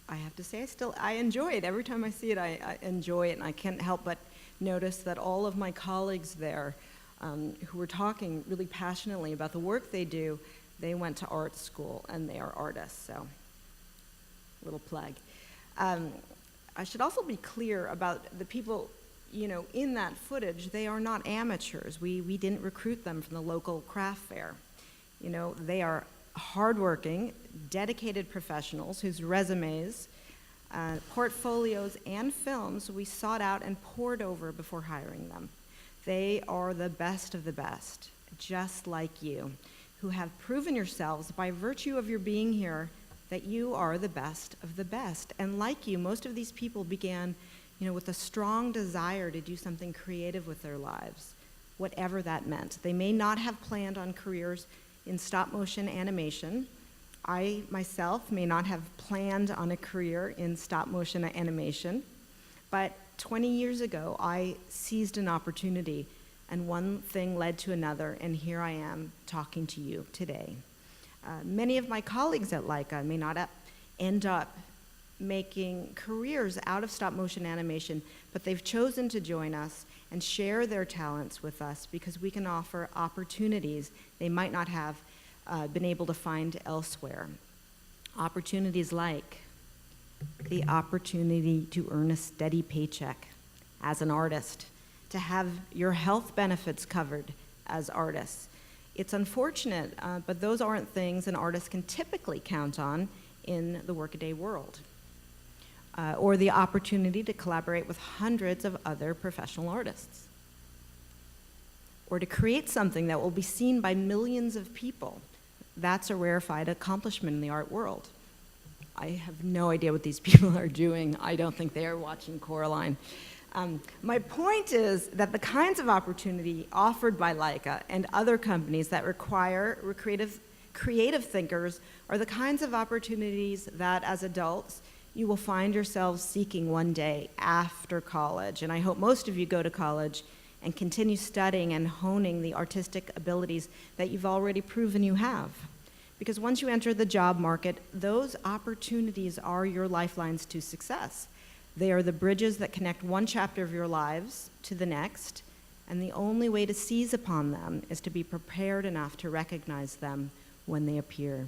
I have to say I enjoy it. Every time I see it, I enjoy it, and I can't help but notice that all of my colleagues there who were talking really passionately about the work they do, they went to art school, and they are artists, so little plug. I should also be clear about the people, you know, in that footage. They are not amateurs. We didn't recruit them from the local craft fair. You know, they are hardworking, dedicated professionals whose resumes, portfolios, and films we sought out and pored over before hiring them. They are the best of the best, just like you, who have proven yourselves by virtue of your being here that you are the best of the best. And like you, most of these people began, you know, with a strong desire to do something creative with their lives, whatever that meant. They may not have planned on careers in stop-motion animation. I, myself, may not have planned on a career in stop-motion animation, but 20 years ago, I seized an opportunity, and one thing led to another, and here I am talking to you today. Many of my colleagues at Laika may not end up making careers out of stop-motion animation, but they've chosen to join us and share their talents with us because we can offer opportunities they might not have been able to find elsewhere. Opportunities like the opportunity to earn a steady paycheck as an artist, to have your health benefits covered as artists. It's unfortunate, but those aren't things an artist can typically count on in the workaday world. Or the opportunity to collaborate with hundreds of other professional artists. Or to create something that will be seen by millions of people. That's a rarefied accomplishment in the art world. I have no idea what these people are doing. I don't think they are watching Coraline. My point is that the kinds of opportunity offered by Laika and other companies that require creative thinkers are the kinds of opportunities that, as adults, you will find yourselves seeking one day after college. And I hope most of you go to college and continue studying and honing the artistic abilities that you've already proven you have. Because once you enter the job market, those opportunities are your lifelines to success. They are the bridges that connect one chapter of your lives to the next, and the only way to seize upon them is to be prepared enough to recognize them when they appear.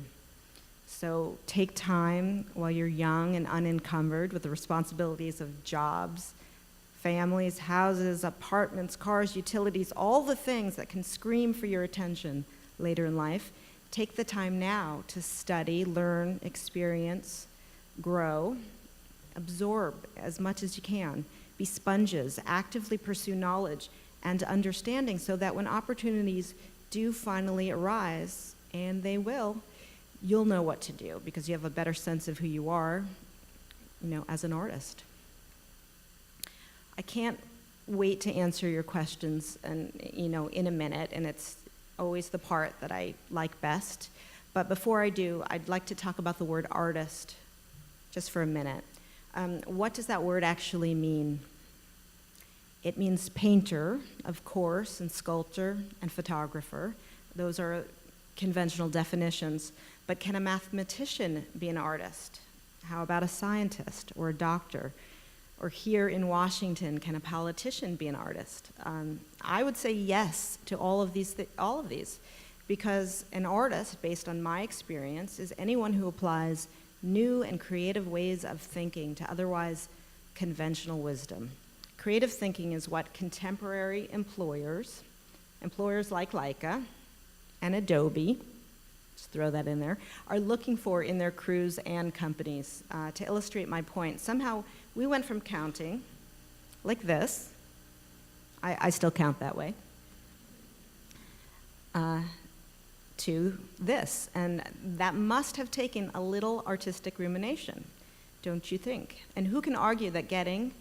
So take time while you're young and unencumbered with the responsibilities of jobs, families, houses, apartments, cars, utilities, all the things that can scream for your attention later in life. Take the time now to study, learn, experience, grow, absorb as much as you can. Be sponges, actively pursue knowledge and understanding so that when opportunities do finally arise, and they will, you'll know what to do because you have a better sense of who you are, you know, as an artist. I can't wait to answer your questions and, you know, in a minute, and it's always the part that I like best. But before I do, I'd like to talk about the word artist just for a minute. What does that word actually mean? It means painter, of course, and sculptor and photographer. Those are conventional definitions. But can a mathematician be an artist? How about a scientist or a doctor? Or here in Washington, can a politician be an artist? I would say yes to all of these, because an artist, based on my experience, is anyone who applies new and creative ways of thinking to otherwise conventional wisdom. Creative thinking is what contemporary employers like Laika and Adobe, just throw that in there, are looking for in their crews and companies. To illustrate my point, somehow we went from counting like this, I still count that way, to this. And that must have taken a little artistic rumination, don't you think? And who can argue that getting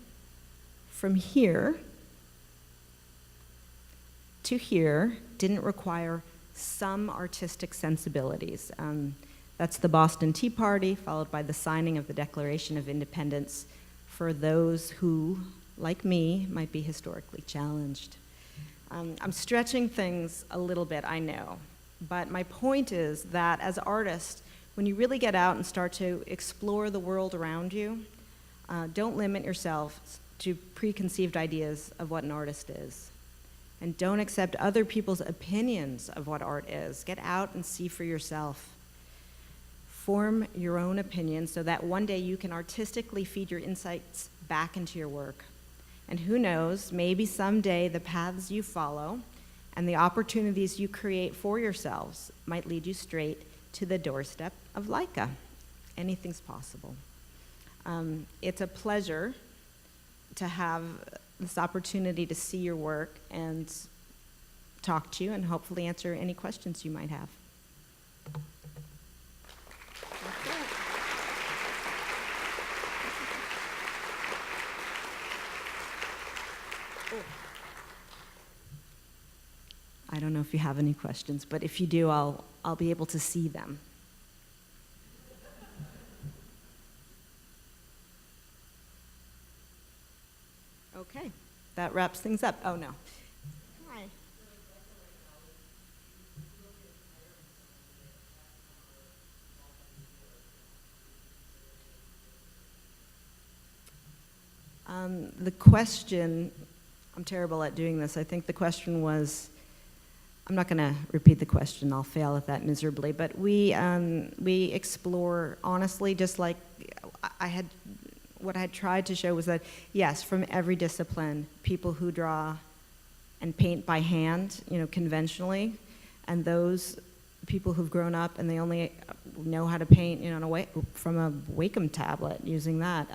from here to here didn't require some artistic sensibilities? That's the Boston Tea Party, followed by the signing of the Declaration of Independence for those who, like me, might be historically challenged. I'm stretching things a little bit, I know, but my point is that as artists, when you really get out and start to explore the world around you, don't limit yourself to preconceived ideas of what an artist is. And don't accept other people's opinions of what art is. Get out and see for yourself. Form your own opinion so that one day you can artistically feed your insights back into your work. And who knows, maybe someday the paths you follow and the opportunities you create for yourselves might lead you straight to the doorstep of Laika. Anything's possible. It's a pleasure to have this opportunity to see your work and talk to you and hopefully answer any questions you might have. I don't know if you have any questions, but if you do, I'll be able to see them. Okay, that wraps things up. Oh, no. Hi. The question, I'm terrible at doing this. I think the question was, I'm not going to repeat the question. I'll fail at that miserably. But we explore, honestly, just like what I had tried to show was that, yes, from every discipline, people who draw and paint by hand, conventionally, and those people who've grown up and they only know how to paint, from a Wacom tablet, using that.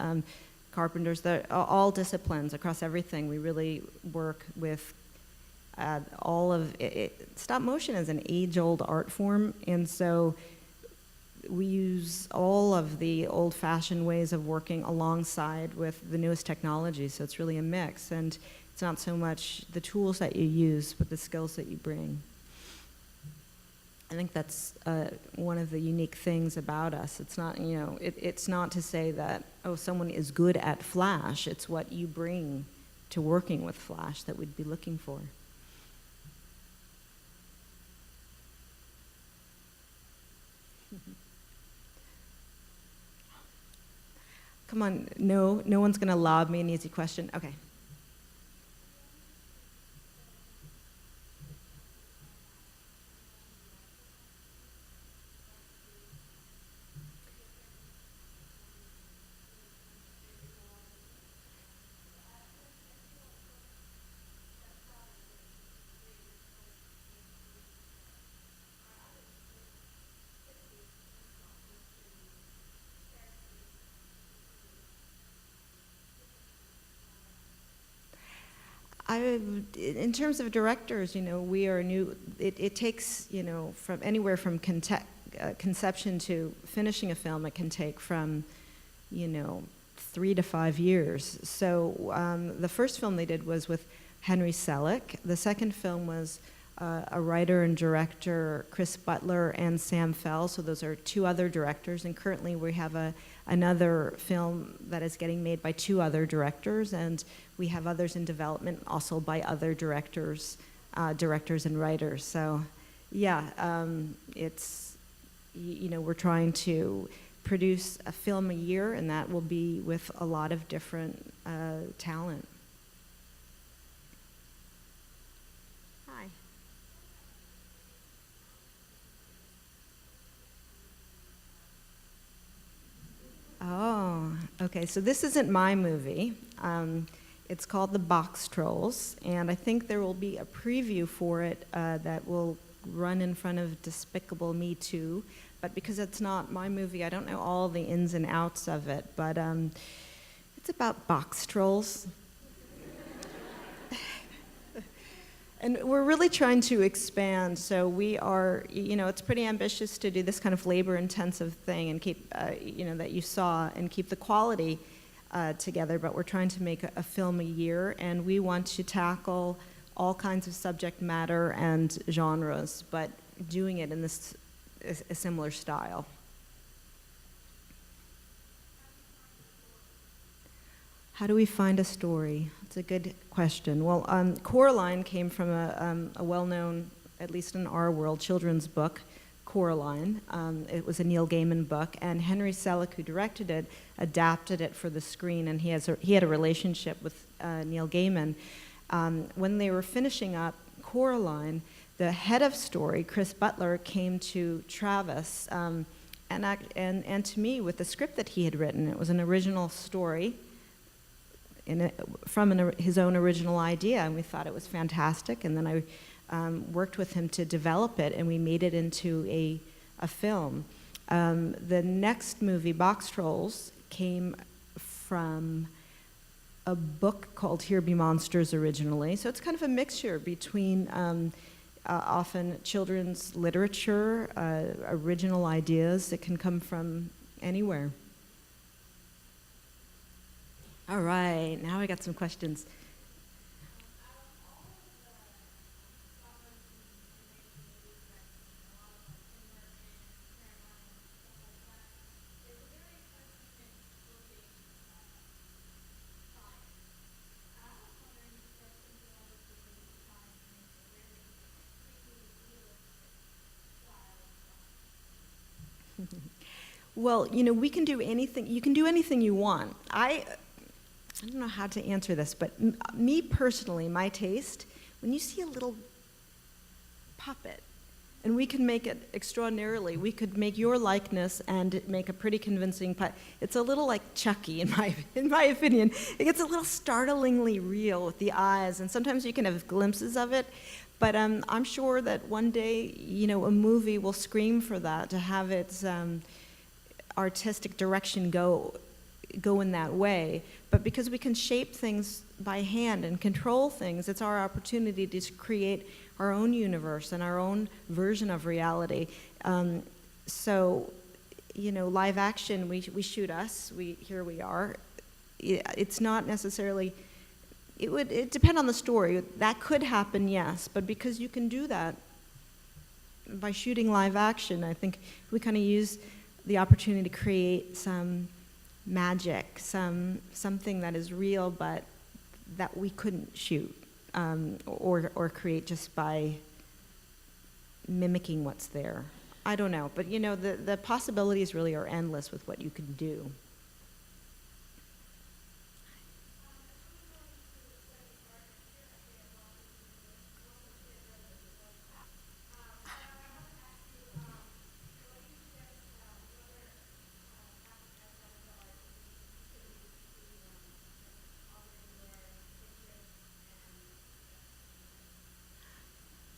Carpenters, all disciplines across everything. We really work with all of it. Stop motion is an age-old art form, and so we use all of the old-fashioned ways of working alongside with the newest technology, so it's really a mix, and it's not so much the tools that you use, but the skills that you bring. I think that's one of the unique things about us. It's not, it's not to say that, oh, someone is good at Flash. It's what you bring to working with Flash that we'd be looking for. Come on, no one's gonna lob me an easy question. Okay. In terms of directors, we are new. It takes, from anywhere from conception to finishing a film. It can take from, 3 to 5 years. So the first film they did was with Henry Selick. The second film was a writer and director, Chris Butler and Sam Fell. So those are 2 other directors. And currently we have another film that is getting made by 2 other directors, and we have others in development also by other directors and writers. So, yeah, it's, we're trying to produce a film a year, and that will be with a lot of different talent. Hi. Oh, okay, so this isn't my movie. It's called The Box Trolls, and I think there will be a preview for it that will run in front of Despicable Me 2, but because it's not my movie, I don't know all the ins and outs of it, but it's about box trolls. And we're really trying to expand, so we are, it's pretty ambitious to do this kind of labor-intensive thing and keep, that you saw, and keep the quality together, but we're trying to make a film a year, and we want to tackle all kinds of subject matter and genres, but doing it in this a similar style. How do we find a story? That's a good question. Well, Coraline came from a well-known, at least in our world, children's book, Coraline. It was a Neil Gaiman book, and Henry Selick, who directed it, adapted it for the screen, and he had a relationship with Neil Gaiman. When they were finishing up Coraline, the head of story, Chris Butler, came to Travis and to me with the script that he had written. It was an original story from his own original idea, and we thought it was fantastic. And then I worked with him to develop it, and we made it into a film. The next movie, Box Trolls, came from a book called Here Be Monsters originally. So it's kind of a mixture between often children's literature, original ideas that can come from anywhere. All right, now I got some questions. Well, we can do anything. You can do anything you want. I don't know how to answer this, but me personally, my taste, when you see a little puppet, and we can make it extraordinarily, we could make your likeness and make a pretty convincing puppet. It's a little like Chucky, in my opinion. It gets a little startlingly real with the eyes, and sometimes you can have glimpses of it. But I'm sure that one day, a movie will scream for that, to have its artistic direction go in that way. But because we can shape things by hand and control things, it's our opportunity to create our own universe and our own version of reality. So, live action, we shoot us, here we are. It's not necessarily, it depend on the story. That could happen, yes, but because you can do that by shooting live action, I think we kind of use the opportunity to create some magic, something that is real, but that we couldn't shoot or create just by mimicking what's there. I don't know, but the possibilities really are endless with what you can do.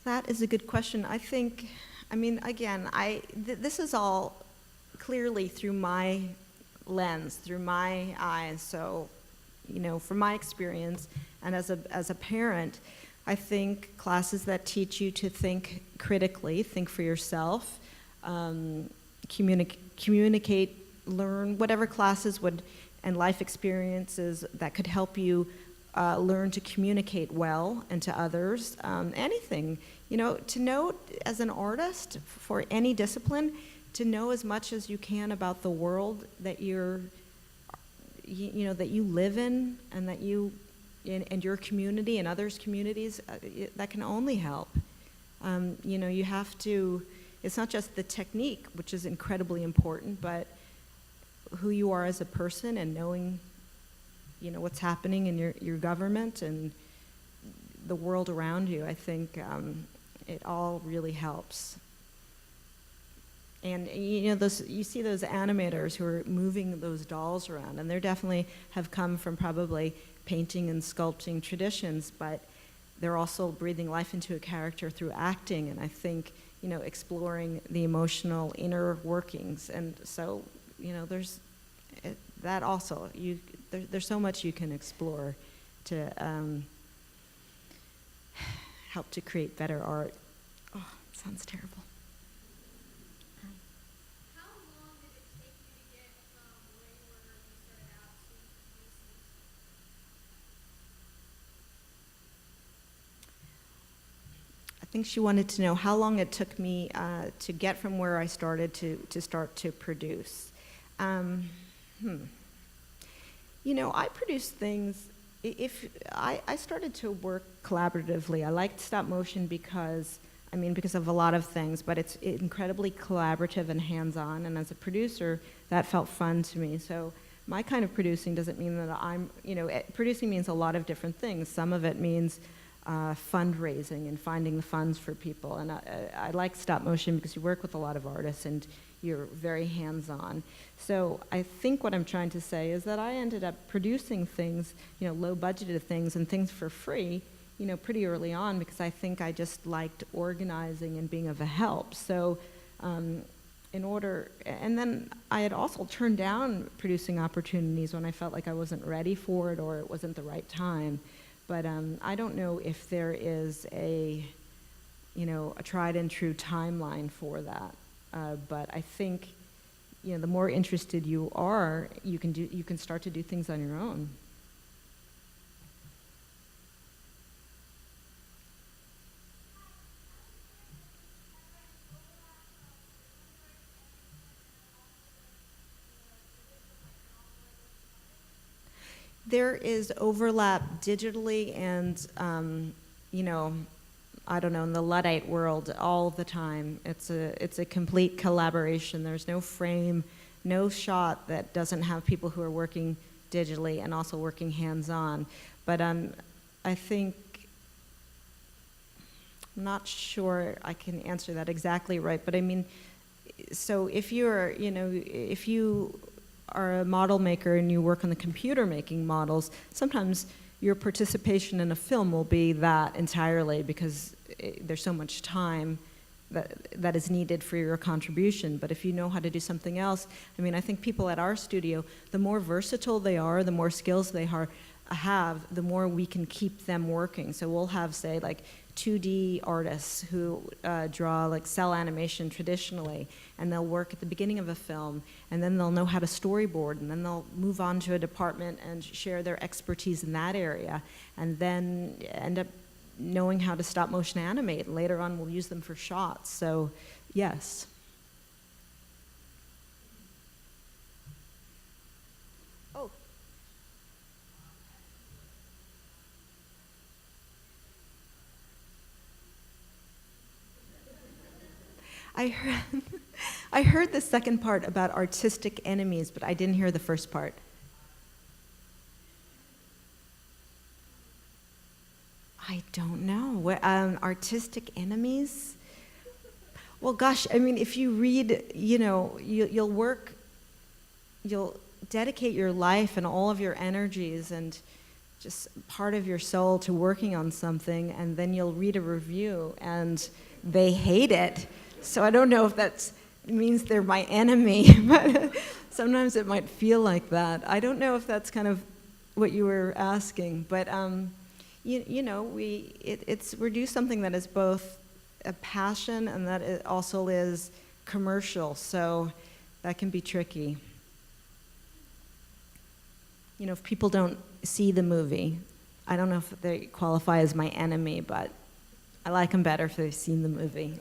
That is a good question. I think, again, this is all clearly through my lens, through my eyes. So, from my experience and as a parent, I think classes that teach you to think critically, think for yourself, communicate, learn, whatever classes and life experiences that could help you learn to communicate well and to others, anything. To know as an artist for any discipline, to know as much as you can about the world that that you live in, and that and your community and others' communities, that can only help. You have to, it's not just the technique, which is incredibly important, but who you are as a person and knowing what's happening in your government and the world around you. I think it all really helps. And you see those animators who are moving those dolls around, and they definitely have come from probably painting and sculpting traditions, but they're also breathing life into a character through acting, and I think exploring the emotional inner workings. And so there's that also. There's so much you can explore to help to create better art. Oh, it sounds terrible. How long did it take you to get from where you were when you started out to producing? I think she wanted to know how long it took me to get from where I started to start to produce. You know, I produce things, if I started to work collaboratively. I liked stop motion because of a lot of things, but it's incredibly collaborative and hands-on, and as a producer, that felt fun to me. So my kind of producing doesn't mean that producing means a lot of different things. Some of it means fundraising and finding the funds for people, and I like stop motion because you work with a lot of artists and you're very hands-on. So I think what I'm trying to say is that I ended up producing things, low-budgeted things and things for free, pretty early on, because I think I just liked organizing and being of a help. So and then I had also turned down producing opportunities when I felt like I wasn't ready for it or it wasn't the right time. But I don't know if there is a tried and true timeline for that. But I think, the more interested you are, you can start to do things on your own. There is overlap digitally and, I don't know, in the Luddite world all the time. It's a complete collaboration. There's no frame, no shot that doesn't have people who are working digitally and also working hands-on. But I think, I'm not sure I can answer that exactly right, but so if if you are a model maker and you work on the computer making models, sometimes your participation in a film will be that entirely because there's so much time that is needed for your contribution. But if you know how to do something else, I think people at our studio, the more versatile they are, the more skills they have, the more we can keep them working. So we'll have, say, like 2D artists who draw like cell animation traditionally, and they'll work at the beginning of a film, and then they'll know how to storyboard, and then they'll move on to a department and share their expertise in that area, and then end up knowing how to stop motion animate, and later on we'll use them for shots. So yes. Oh. I heard the second part about artistic enemies, but I didn't hear the first part. I don't know. Artistic enemies? Well, gosh, if you read, you'll dedicate your life and all of your energies and just part of your soul to working on something, and then you'll read a review and they hate it. So I don't know if that means they're my enemy, but sometimes it might feel like that. I don't know if that's kind of what you were asking, but we do something that is both a passion and that it also is commercial, so that can be tricky. If people don't see the movie, I don't know if they qualify as my enemy, but I like them better if they've seen the movie.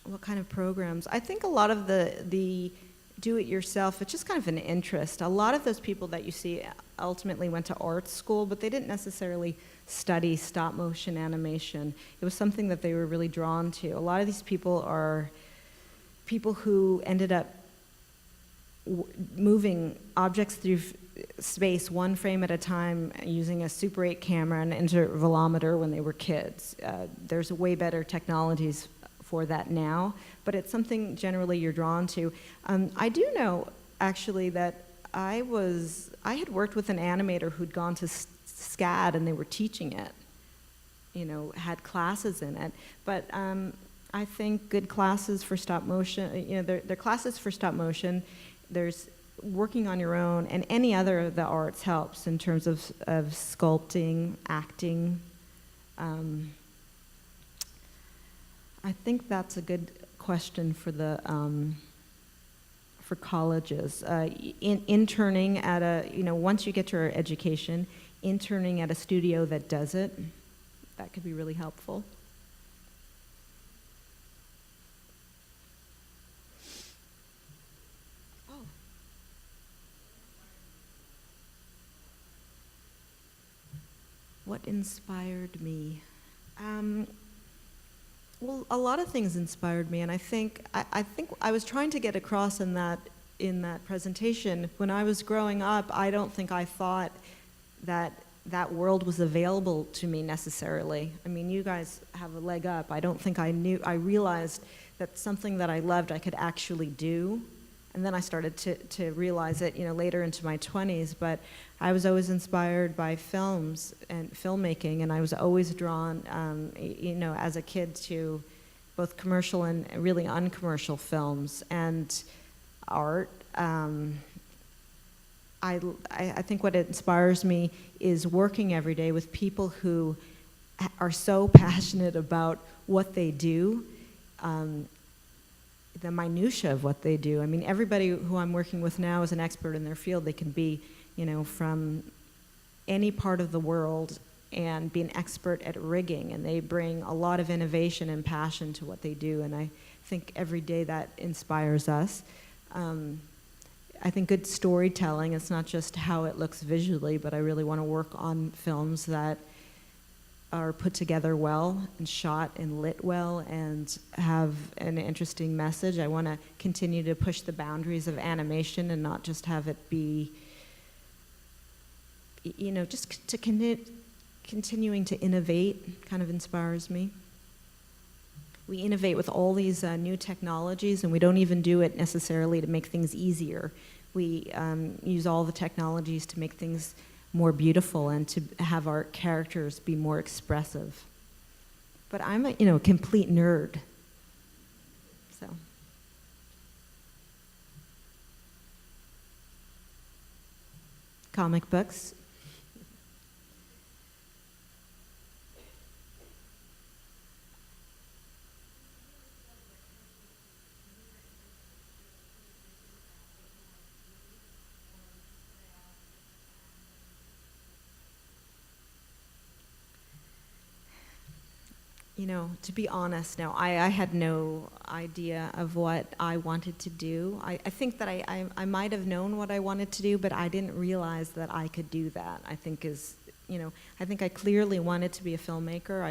What kind of programs? I think a lot of the do-it-yourself, it's just kind of an interest. A lot of those people that you see ultimately went to art school, but they didn't necessarily study stop-motion animation. It was something that they were really drawn to. A lot of these people are people who ended up moving objects through space one frame at a time using a Super 8 camera and intervalometer when they were kids. There's way better technologies for that now, but it's something generally you're drawn to. I do know, actually, that I had worked with an animator who'd gone to SCAD and they were teaching it, had classes in it, but I think good classes for stop motion, they're classes for stop motion. There's working on your own, and any other of the arts helps in terms of sculpting, acting. I think that's a good question for the for colleges. Interning at a, once you get your education, interning at a studio that does it, that could be really helpful. What inspired me? Well, a lot of things inspired me, and I think I was trying to get across in that presentation. When I was growing up, I don't think I thought that world was available to me necessarily. I mean, you guys have a leg up. I don't think I realized that something that I loved I could actually do. And then I started to realize it, later into my 20s. But I was always inspired by films and filmmaking, and I was always drawn, as a kid to both commercial and really uncommercial films and art. I think what inspires me is working every day with people who are so passionate about what they do. The minutia of what they do. I mean, everybody who I'm working with now is an expert in their field. They can be, from any part of the world and be an expert at rigging, and they bring a lot of innovation and passion to what they do, and I think every day that inspires us. I think good storytelling, it's not just how it looks visually, but I really want to work on films that are put together well and shot and lit well and have an interesting message. I want to continue to push the boundaries of animation and not just have it be, just to continuing to innovate kind of inspires me. We innovate with all these new technologies, and we don't even do it necessarily to make things easier. We use all the technologies to make things more beautiful and to have our characters be more expressive. But I'm a complete nerd. So. Comic books. To be honest, no, I had no idea of what I wanted to do. I think that I might have known what I wanted to do, but I didn't realize that I could do that. I think I clearly wanted to be a filmmaker.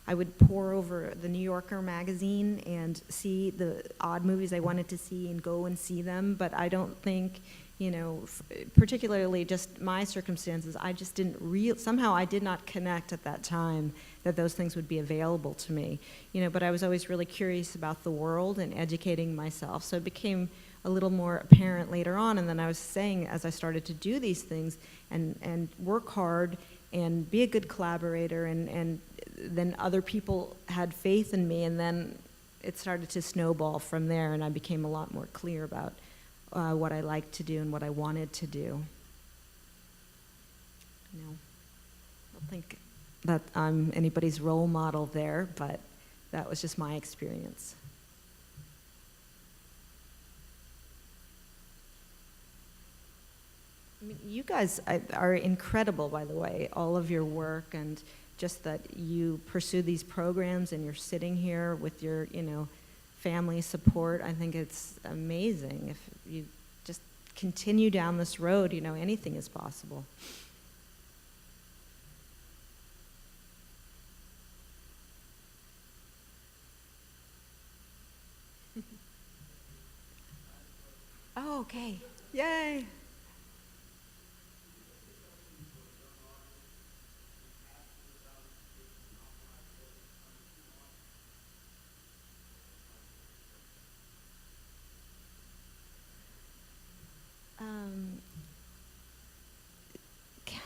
I would pore over the New Yorker magazine and see the odd movies I wanted to see and go and see them, but I don't think, particularly just my circumstances, I just somehow I did not connect at that time that those things would be available to me, but I was always really curious about the world and educating myself, so it became a little more apparent later on. And then I was saying, as I started to do these things and work hard and be a good collaborator, and then other people had faith in me, and then it started to snowball from there, and I became a lot more clear about what I liked to do and what I wanted to do. I don't think that I'm anybody's role model there, but that was just my experience. I mean, you guys are incredible, by the way, all of your work, and just that you pursue these programs and you're sitting here with your, family support. I think it's amazing. If you just continue down this road, anything is possible. Oh, okay. Yay.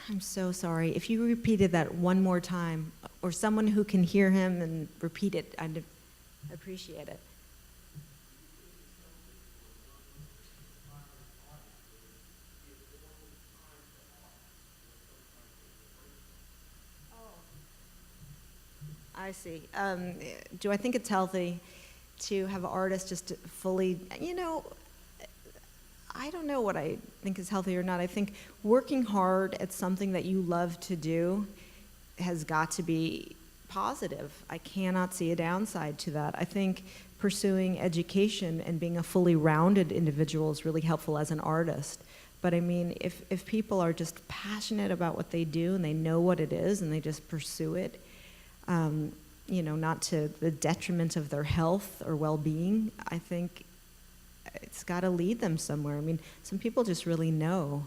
I'm so sorry. If you repeated that one more time, or someone who can hear him and repeat it, I appreciate it. I see. Do I think it's healthy to have artists just fully, I don't know what I think is healthy or not. I think working hard at something that you love to do has got to be positive. I cannot see a downside to that. I think pursuing education and being a fully rounded individual is really helpful as an artist. But I mean, if people are just passionate about what they do and they know what it is and they just pursue it, not to the detriment of their health or well-being, I think it's got to lead them somewhere. I mean, some people just really know.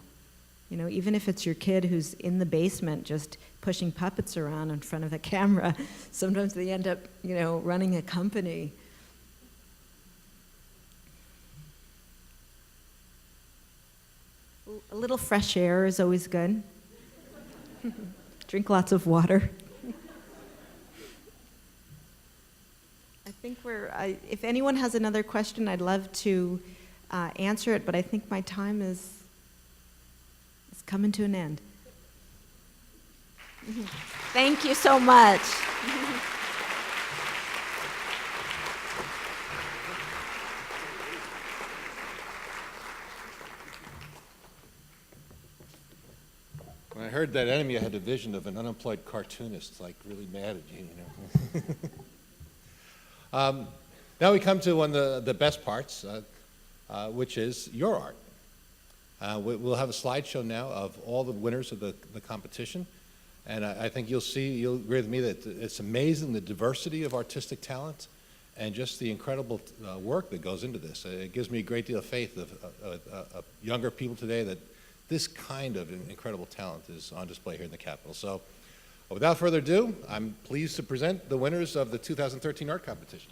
Even if it's your kid who's in the basement just pushing puppets around in front of a camera, sometimes they end up, running a company. A little fresh air is always good. Drink lots of water. I think if anyone has another question, I'd love to answer it, but I think my time is coming to an end. Thank you so much. When I heard that enemy, I had a vision of an unemployed cartoonist, like really mad at you, Now we come to one of the best parts, which is your art. We'll have a slideshow now of all the winners of the competition, and I think you'll agree with me that it's amazing the diversity of artistic talent and just the incredible work that goes into this. It gives me a great deal of faith of younger people today that this kind of incredible talent is on display here in the Capitol. So without further ado, I'm pleased to present the winners of the 2013 art competition.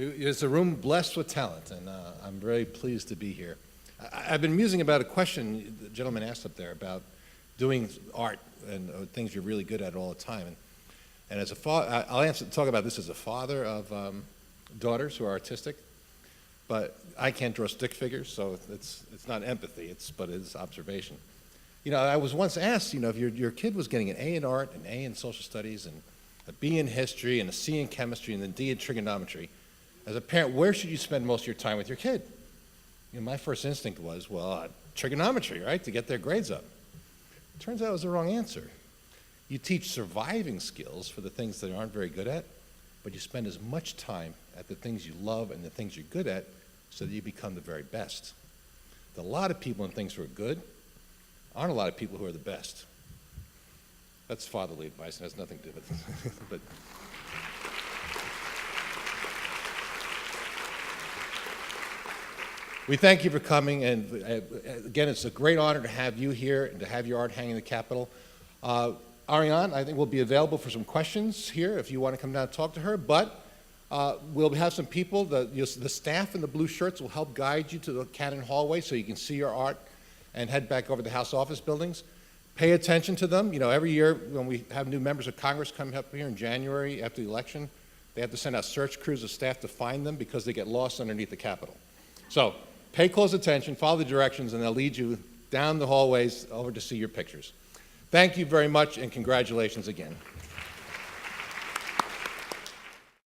It's a room blessed with talent, and I'm very pleased to be here. I've been musing about a question the gentleman asked up there about doing art and things you're really good at all the time. And as a father, I'll talk about this as a father of daughters who are artistic, but I can't draw stick figures, so it's not empathy, but it's observation. You know, I was once asked, you know, if your kid was getting an A in art, an A in social studies, and a B in history, and a C in chemistry, and a D in trigonometry, as a parent, where should you spend most of your time with your kid? You know, my first instinct was, well, trigonometry, right, to get their grades up. Turns out it was the wrong answer. You teach surviving skills for the things that aren't very good at, but you spend as much time at the things you love and the things you're good at so that you become the very best. There are a lot of people in things who are good, aren't a lot of people who are the best. That's fatherly advice and has nothing to do with it. But we thank you for coming, and again, it's a great honor to have you here and to have your art hang in the Capitol. Arianne, I think, will be available for some questions here if you want to come down and talk to her, but we'll have some people, the staff in the blue shirts will help guide you to the Cannon hallway so you can see your art and head back over to the House office buildings. Pay attention to them. You know, every year when we have new members of Congress come up here in January after the election, they have to send out search crews of staff to find them because they get lost underneath the Capitol. So pay close attention, follow the directions, and they'll lead you down the hallways over to see your pictures. Thank you very much, and congratulations again.